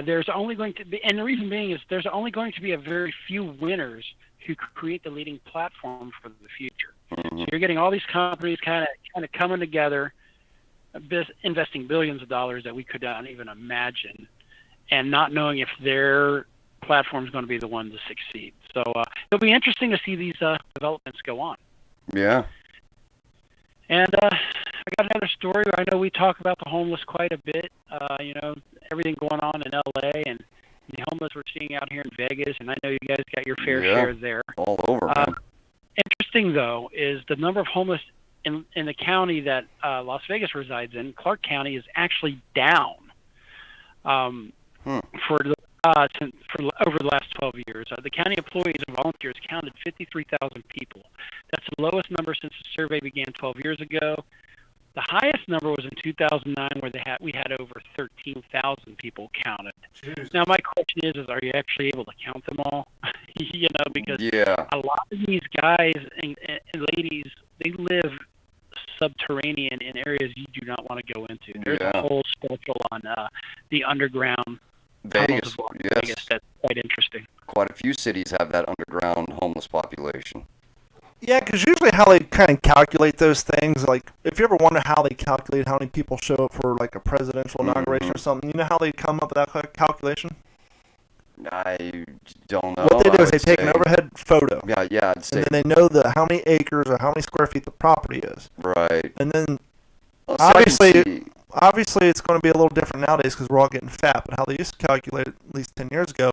There's only going to be, and the reason being is there's only going to be a very few winners who create the leading platform for the future. So you're getting all these companies kind of coming together, investing billions of dollars that we could not even imagine, and not knowing if their platform is going to be the one to succeed. So it'll be interesting to see these developments go on. Yeah. And I got another story. I know we talk about the homeless quite a bit. Everything going on in L.A. and the homeless we're seeing out here in Vegas, and I know you guys got your fair share there. All over, man. Interesting, though, is the number of homeless in the county that Las Vegas resides in, Clark County, is actually down for over the last 12 years. The county employees and volunteers counted 53,000 people. That's the lowest number since the survey began 12 years ago. The highest number was in 2009, where we had over 13,000 people counted. Jeez. Now, my question is are you actually able to count them all? Because a lot of these guys and ladies, they live subterranean in areas you do not want to go into. There's a whole special on the underground Vegas. Vegas that's quite interesting. Quite a few cities have that underground homeless population. Yeah, because usually how they kind of calculate those things, like if you ever wonder how they calculate how many people show up for like a presidential inauguration or something, you know how they come up with that calculation? I don't know. What they do is they take an overhead photo. Yeah, I'd say. And then they know how many acres or how many square feet the property is. Right. And then obviously it's going to be a little different nowadays because we're all getting fat, but how they used to calculate it at least 10 years ago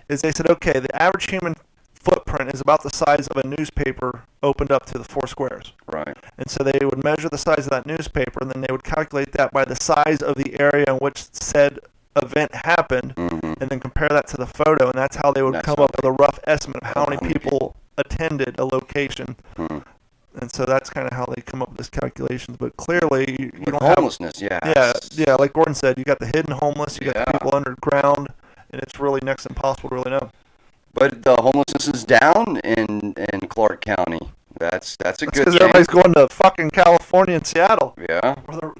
is they said, okay, the average human footprint is about the size of a newspaper opened up to the 4 squares. Right. And so they would measure the size of that newspaper, and then they would calculate that by the size of the area in which said event happened, and then compare that to the photo, and that's how they would come up with a rough estimate of how many people attended a location. And so that's kind of how they come up with these calculations. But clearly, you don't have homelessness. Yeah. Like Gordon said, you got the hidden homeless, you got the people underground, and it's really next to impossible to really know. But the homelessness is down in Clark County. That's a good thing. Because everybody's going to fucking California and Seattle. Yeah.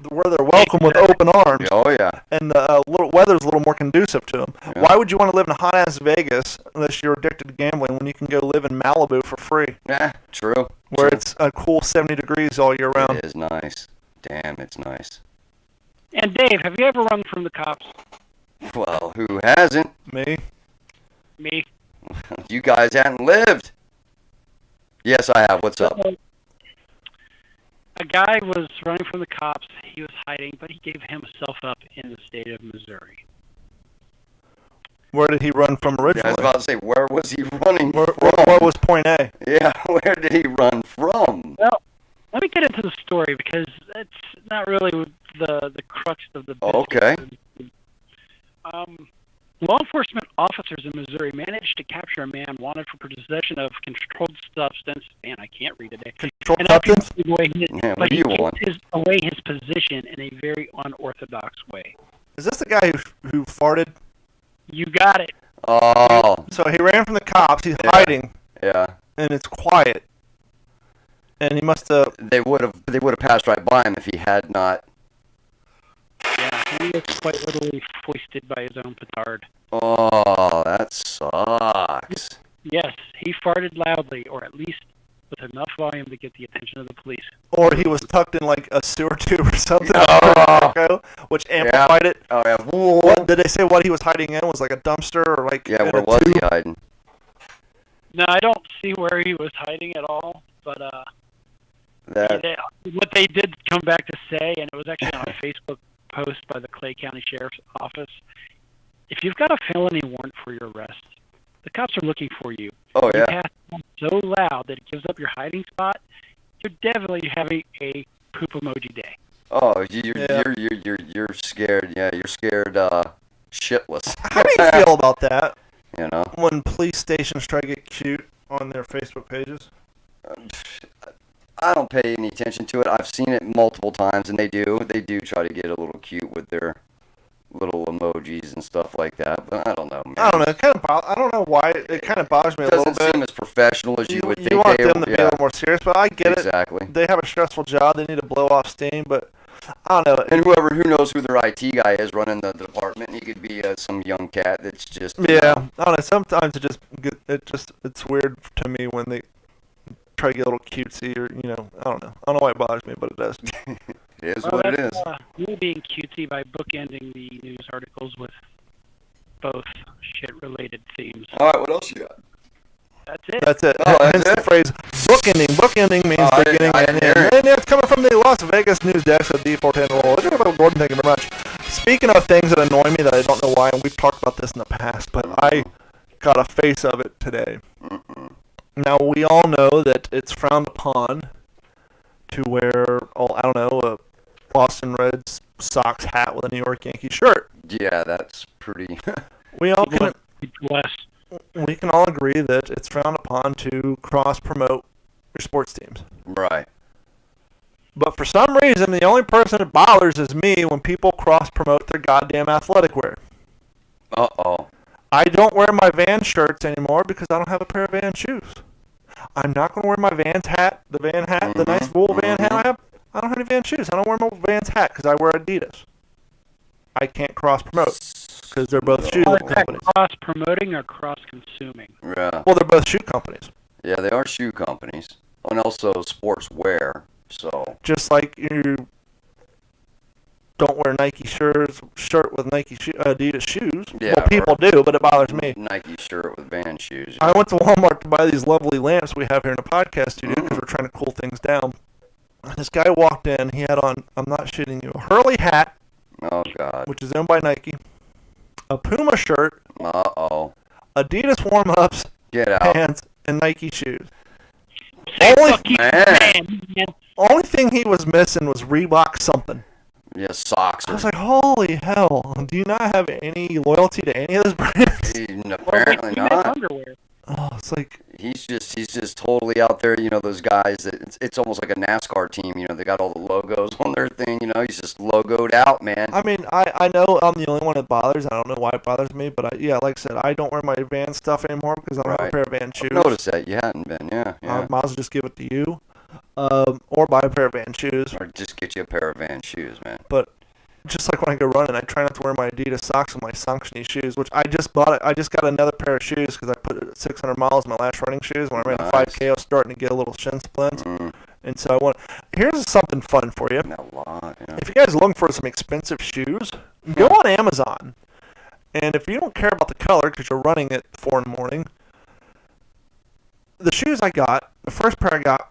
Where they're welcome with open arms. Oh, yeah. And the weather's a little more conducive to them. Yeah. Why would you want to live in hot-ass Vegas unless you're addicted to gambling when you can go live in Malibu for free? Yeah, true. Where it's a cool 70 degrees all year round. It is nice. Damn, it's nice. And Dave, have you ever run from the cops? Well, who hasn't? Me. You guys haven't lived. Yes, I have. What's up? A guy was running from the cops. He was hiding, but he gave himself up in the state of Missouri. Where did he run from originally? I was about to say, where was he running from? What was point A? Yeah, where did he run from? Well, let me get into the story because it's not really the crux of the business. Okay. Law enforcement officers in Missouri managed to capture a man wanted for possession of controlled substance. Man, I can't read today. Controlled substance? What do you want? Away his position in a very unorthodox way. Is this the guy who farted? You got it. Oh. So he ran from the cops. He's hiding. Yeah. And it's quiet. And he must have. They would have passed right by him if he had not. Yeah, he was quite literally foisted by his own petard. Oh, that sucks. Yes, he farted loudly, or at least with enough volume to get the attention of the police. Or he was tucked in like a sewer tube or something, which amplified it. Oh yeah. What did they say? What he was hiding in was like a dumpster or like? Yeah, where was he hiding? No, I don't see where he was hiding at all. But what they did come back to say, and it was actually on a Facebook post by the Clay County Sheriff's Office. If you've got a felony warrant for your arrest, the cops are looking for you. Oh yeah. You pass so loud that it gives up your hiding spot. You're definitely having a poop emoji day. Oh, you're scared. Yeah, you're scared shitless. How do you feel about that? You know, when police stations try to get cute on their Facebook pages. I don't pay any attention to it. I've seen it multiple times, and they do try to get a little cute with their little emojis and stuff like that. But I don't know, man. I don't know. I don't know why it kind of bothers me a little bit. Doesn't seem as professional as you would think. You want them to be a little more serious, but I get it. Exactly. They have a stressful job. They need to blow off steam, but I don't know. And who knows who their IT guy is running the department? He could be some young cat that's just. Yeah, I don't know. Sometimes it's weird to me when they try to get a little cutesy or I don't know. I don't know why it bothers me, but it does. It is what it is. Me being cutesy by bookending the news articles with both shit-related themes. All right, what else you got? That's it. That's it. Oh, that's Hence it? the phrase bookending. Bookending means beginning I and didn't hear end. And it's coming from the Las Vegas News Desk of D410 Roll. Gordon, thank you very much. Speaking of things that annoy me that I don't know why, and we've talked about this in the past, but I got a face of it today. Now, we all know that it's frowned upon to wear, a Boston Red Sox hat with a New York Yankees shirt. Yeah, that's pretty. We can all agree that it's frowned upon to cross-promote your sports teams. Right. But for some reason, the only person it bothers is me when people cross-promote their goddamn athletic wear. Uh-oh. I don't wear my Vans shirts anymore because I don't have a pair of Vans shoes. I'm not going to wear my Vans hat, the nice wool Van hat I have. I don't have any Vans shoes. I don't wear my Vans hat because I wear Adidas. I can't cross-promote because they're both shoe companies. Cross-promoting or cross-consuming? Yeah. Well, they're both shoe companies. Yeah, they are shoe companies. And also sportswear, so. Just like you don't wear Nike shirt with Nike Adidas shoes. Yeah, well, people do, but it bothers me. Nike shirt with Vans shoes. I went to Walmart to buy these lovely lamps we have here in the podcast studio because we're trying to cool things down. And this guy walked in. He had on, I'm not shitting you, a Hurley hat. Oh, God. Which is owned by Nike. A Puma shirt. Uh-oh. Adidas warm-ups. Get out. Pants. And Nike shoes. Man. Only thing he was missing was Reebok something. Yeah, socks. I was like, holy hell. Do you not have any loyalty to any of those brands? Apparently not. Underwear. Oh, it's like he's just totally out there. Those guys that it's almost like a NASCAR team. They got all the logos on their thing. He's just logoed out, man. I mean, I know I'm the only one it bothers. I don't know why it bothers me, but like I said, I don't wear my Vans stuff anymore because I don't have a pair of Vans shoes. I've noticed that you hadn't been. Yeah. I might as well just give it to you, or buy a pair of Vans shoes. Or just get you a pair of Vans shoes, man. But just like when I go running, I try not to wear my Adidas socks and my Saucony shoes, which I just bought. I just got another pair of shoes because I put 600 miles in my last running shoes. When I ran a 5K, I was starting to get a little shin splints. And so here's something fun for you. If you guys are looking for some expensive shoes, go on Amazon. And if you don't care about the color because you're running at 4 in the morning, the shoes I got, the first pair I got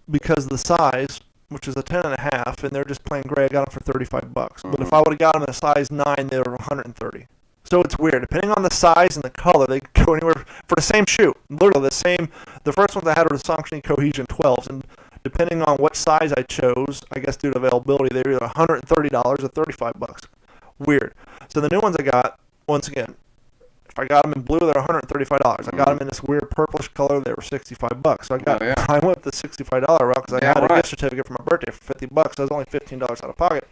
because of the size, which is a 10.5, and they're just plain gray. I got them for $35. But if I would have got them in a size 9, they were $130. So it's weird. Depending on the size and the color, they could go anywhere for the same shoe. Literally the same. The first ones I had were the Saucony Cohesion 12s, and depending on what size I chose, I guess due to availability, they were either $130 or $35. Weird. So the new ones I got, once again, if I got them in blue, they're $135. I got them in this weird purplish color, they were $65. So I went with the $65 route because I had a gift certificate for my birthday for $50. So I was only $15 out of pocket.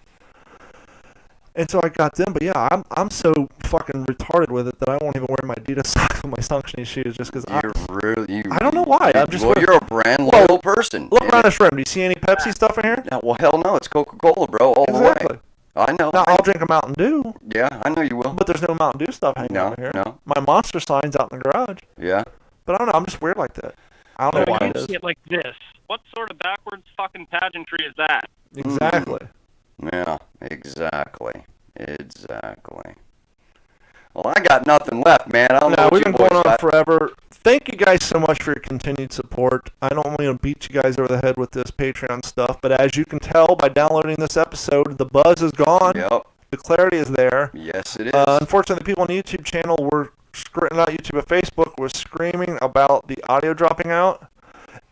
And so I got them, but yeah, I'm so fucking retarded with it that I won't even wear my Adidas socks with my Saucony shoes just because I don't know why. I'm just you're a brand loyal person. Look around this room. Do you see any Pepsi stuff in here? Yeah, well, hell no, it's Coca-Cola, bro, all the way. I know. Now, I'll drink a Mountain Dew. Yeah, I know you will. But there's no Mountain Dew stuff hanging out here. No. My Monster sign's out in the garage. Yeah. But I don't know. I'm just weird like that. I don't know why it is. See it like this. What sort of backwards fucking pageantry is that? Exactly. Yeah, exactly. Well, I got nothing left, man. I don't know what we've you been going on got. forever. Thank you guys so much for your continued support. I don't want to beat you guys over the head with this Patreon stuff, but as you can tell by downloading this episode, the buzz is gone. Yep. The clarity is there. Yes, it is. Unfortunately, the people on the YouTube channel were, not YouTube, but Facebook, was screaming about the audio dropping out.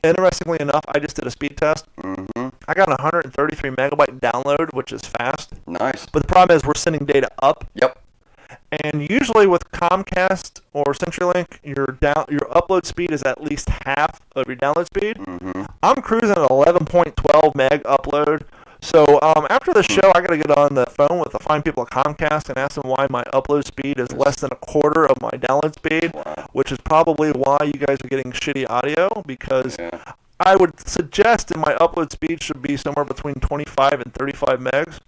Interestingly enough, I just did a speed test. Mm-hmm. I got 133 megabyte download, which is fast. Nice. But the problem is we're sending data up. Yep. And usually with Comcast or CenturyLink, your upload speed is at least half of your download speed. Mm-hmm. I'm cruising at 11.12 meg upload. So after the show, I got to get on the phone with the fine people at Comcast and ask them why my upload speed is less than a quarter of my download speed, which is probably why you guys are getting shitty audio, because I would suggest that my upload speed should be somewhere between 25 and 35 megs.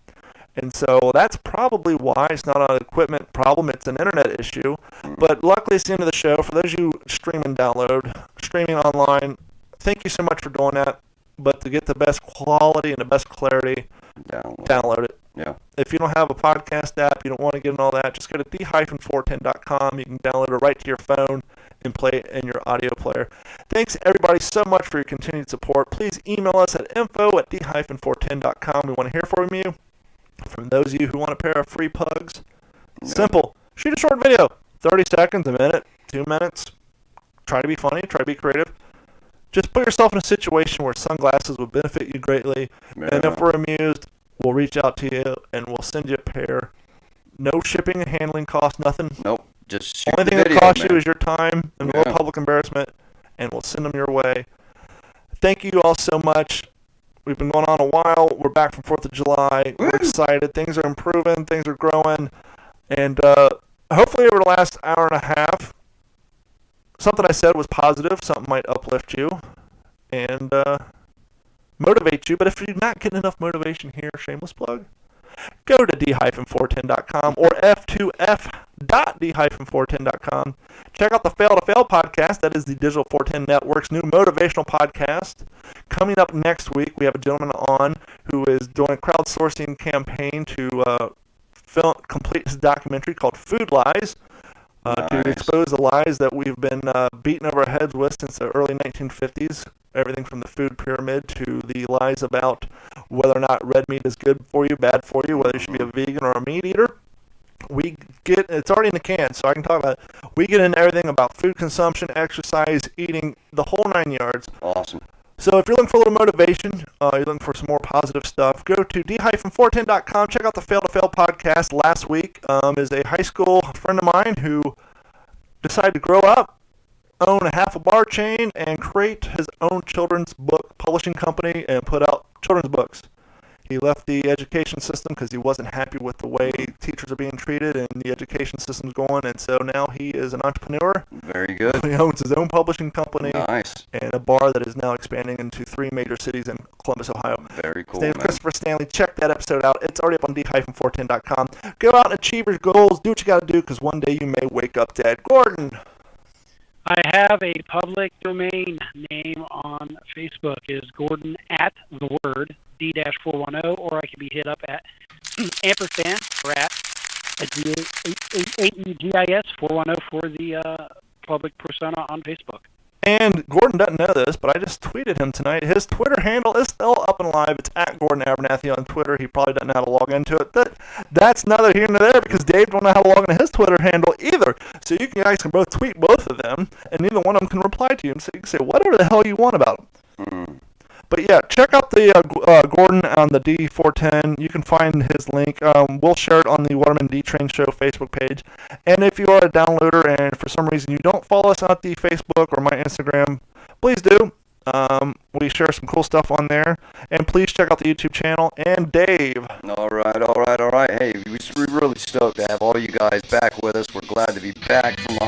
And so that's probably why it's not an equipment problem, it's an internet issue. But luckily it's the end of the show. For those of you streaming online, thank you so much for doing that. But to get the best quality and the best clarity, download it. Yeah. If you don't have a podcast app, you don't want to get in all that, just go to d-410.com. You can download it right to your phone and play it in your audio player. Thanks everybody so much for your continued support. Please email us at info@d-410.com. We want to hear from you. From those of you who want a pair of free pugs, simple. Shoot a short video, 30 seconds, a minute, 2 minutes. Try to be funny, try to be creative. Just put yourself in a situation where sunglasses would benefit you greatly. Yeah. And if we're amused, we'll reach out to you and we'll send you a pair. No shipping and handling cost, nothing. Nope. Just shoot Only the thing video, that costs man. you is your time and a little public embarrassment, and we'll send them your way. Thank you all so much. We've been going on a while. We're back from 4th of July. We're excited. Things are improving. Things are growing. And hopefully over the last hour and a half, something I said was positive. Something might uplift you and motivate you. But if you're not getting enough motivation here, shameless plug, go to d-410.com or f2f.d-410.com. Check out the Fail to Fail podcast. That is the Digital 410 Network's new motivational podcast. Coming up next week, we have a gentleman on who is doing a crowdsourcing campaign to complete his documentary called Food Lies, to expose the lies that we've been beating over our heads with since the early 1950s. Everything from the food pyramid to the lies about whether or not red meat is good for you, bad for you, whether you should be a vegan or a meat eater. It's already in the can, so I can talk about it. We get into everything about food consumption, exercise, eating, the whole 9 yards. Awesome. So if you're looking for a little motivation, you're looking for some more positive stuff, go to d-410.com. Check out the Fail to Fail podcast. Last week is a high school friend of mine who decided to grow up, own a half a bar chain, and create his own children's book publishing company and put out children's books. He left the education system because he wasn't happy with the way teachers are being treated and the education system's going, and so now he is an entrepreneur. Very good. He owns his own publishing company. Nice. And a bar that is now expanding into 3 major cities in Columbus, Ohio. Very cool, His name is man. Christopher Stanley. Check that episode out. It's already up on d-410.com. Go out and achieve your goals. Do what you got to do because one day you may wake up dead. Gordon. I have a public domain name on Facebook. It is Gordon at the word D-410, or I can be hit up at ampersand or at AEGIS 410 for the public persona on Facebook. And Gordon doesn't know this, but I just tweeted him tonight. His Twitter handle is still up and live. It's at Gordon Abernathy on Twitter. He probably doesn't know how to log into it. That's neither here nor there because Dave don't know how to log into his Twitter handle either. So you guys can both tweet both of them, and neither one of them can reply to you. And so you can say whatever the hell you want about them. But yeah, check out the Gordon on the D410. You can find his link. We'll share it on the Waterman D-Train Show Facebook page. And if you are a downloader and for some reason you don't follow us on the Facebook or my Instagram, please do. We share some cool stuff on there. And please check out the YouTube channel. And Dave. All right. Hey, we're really stoked to have all you guys back with us. We're glad to be back from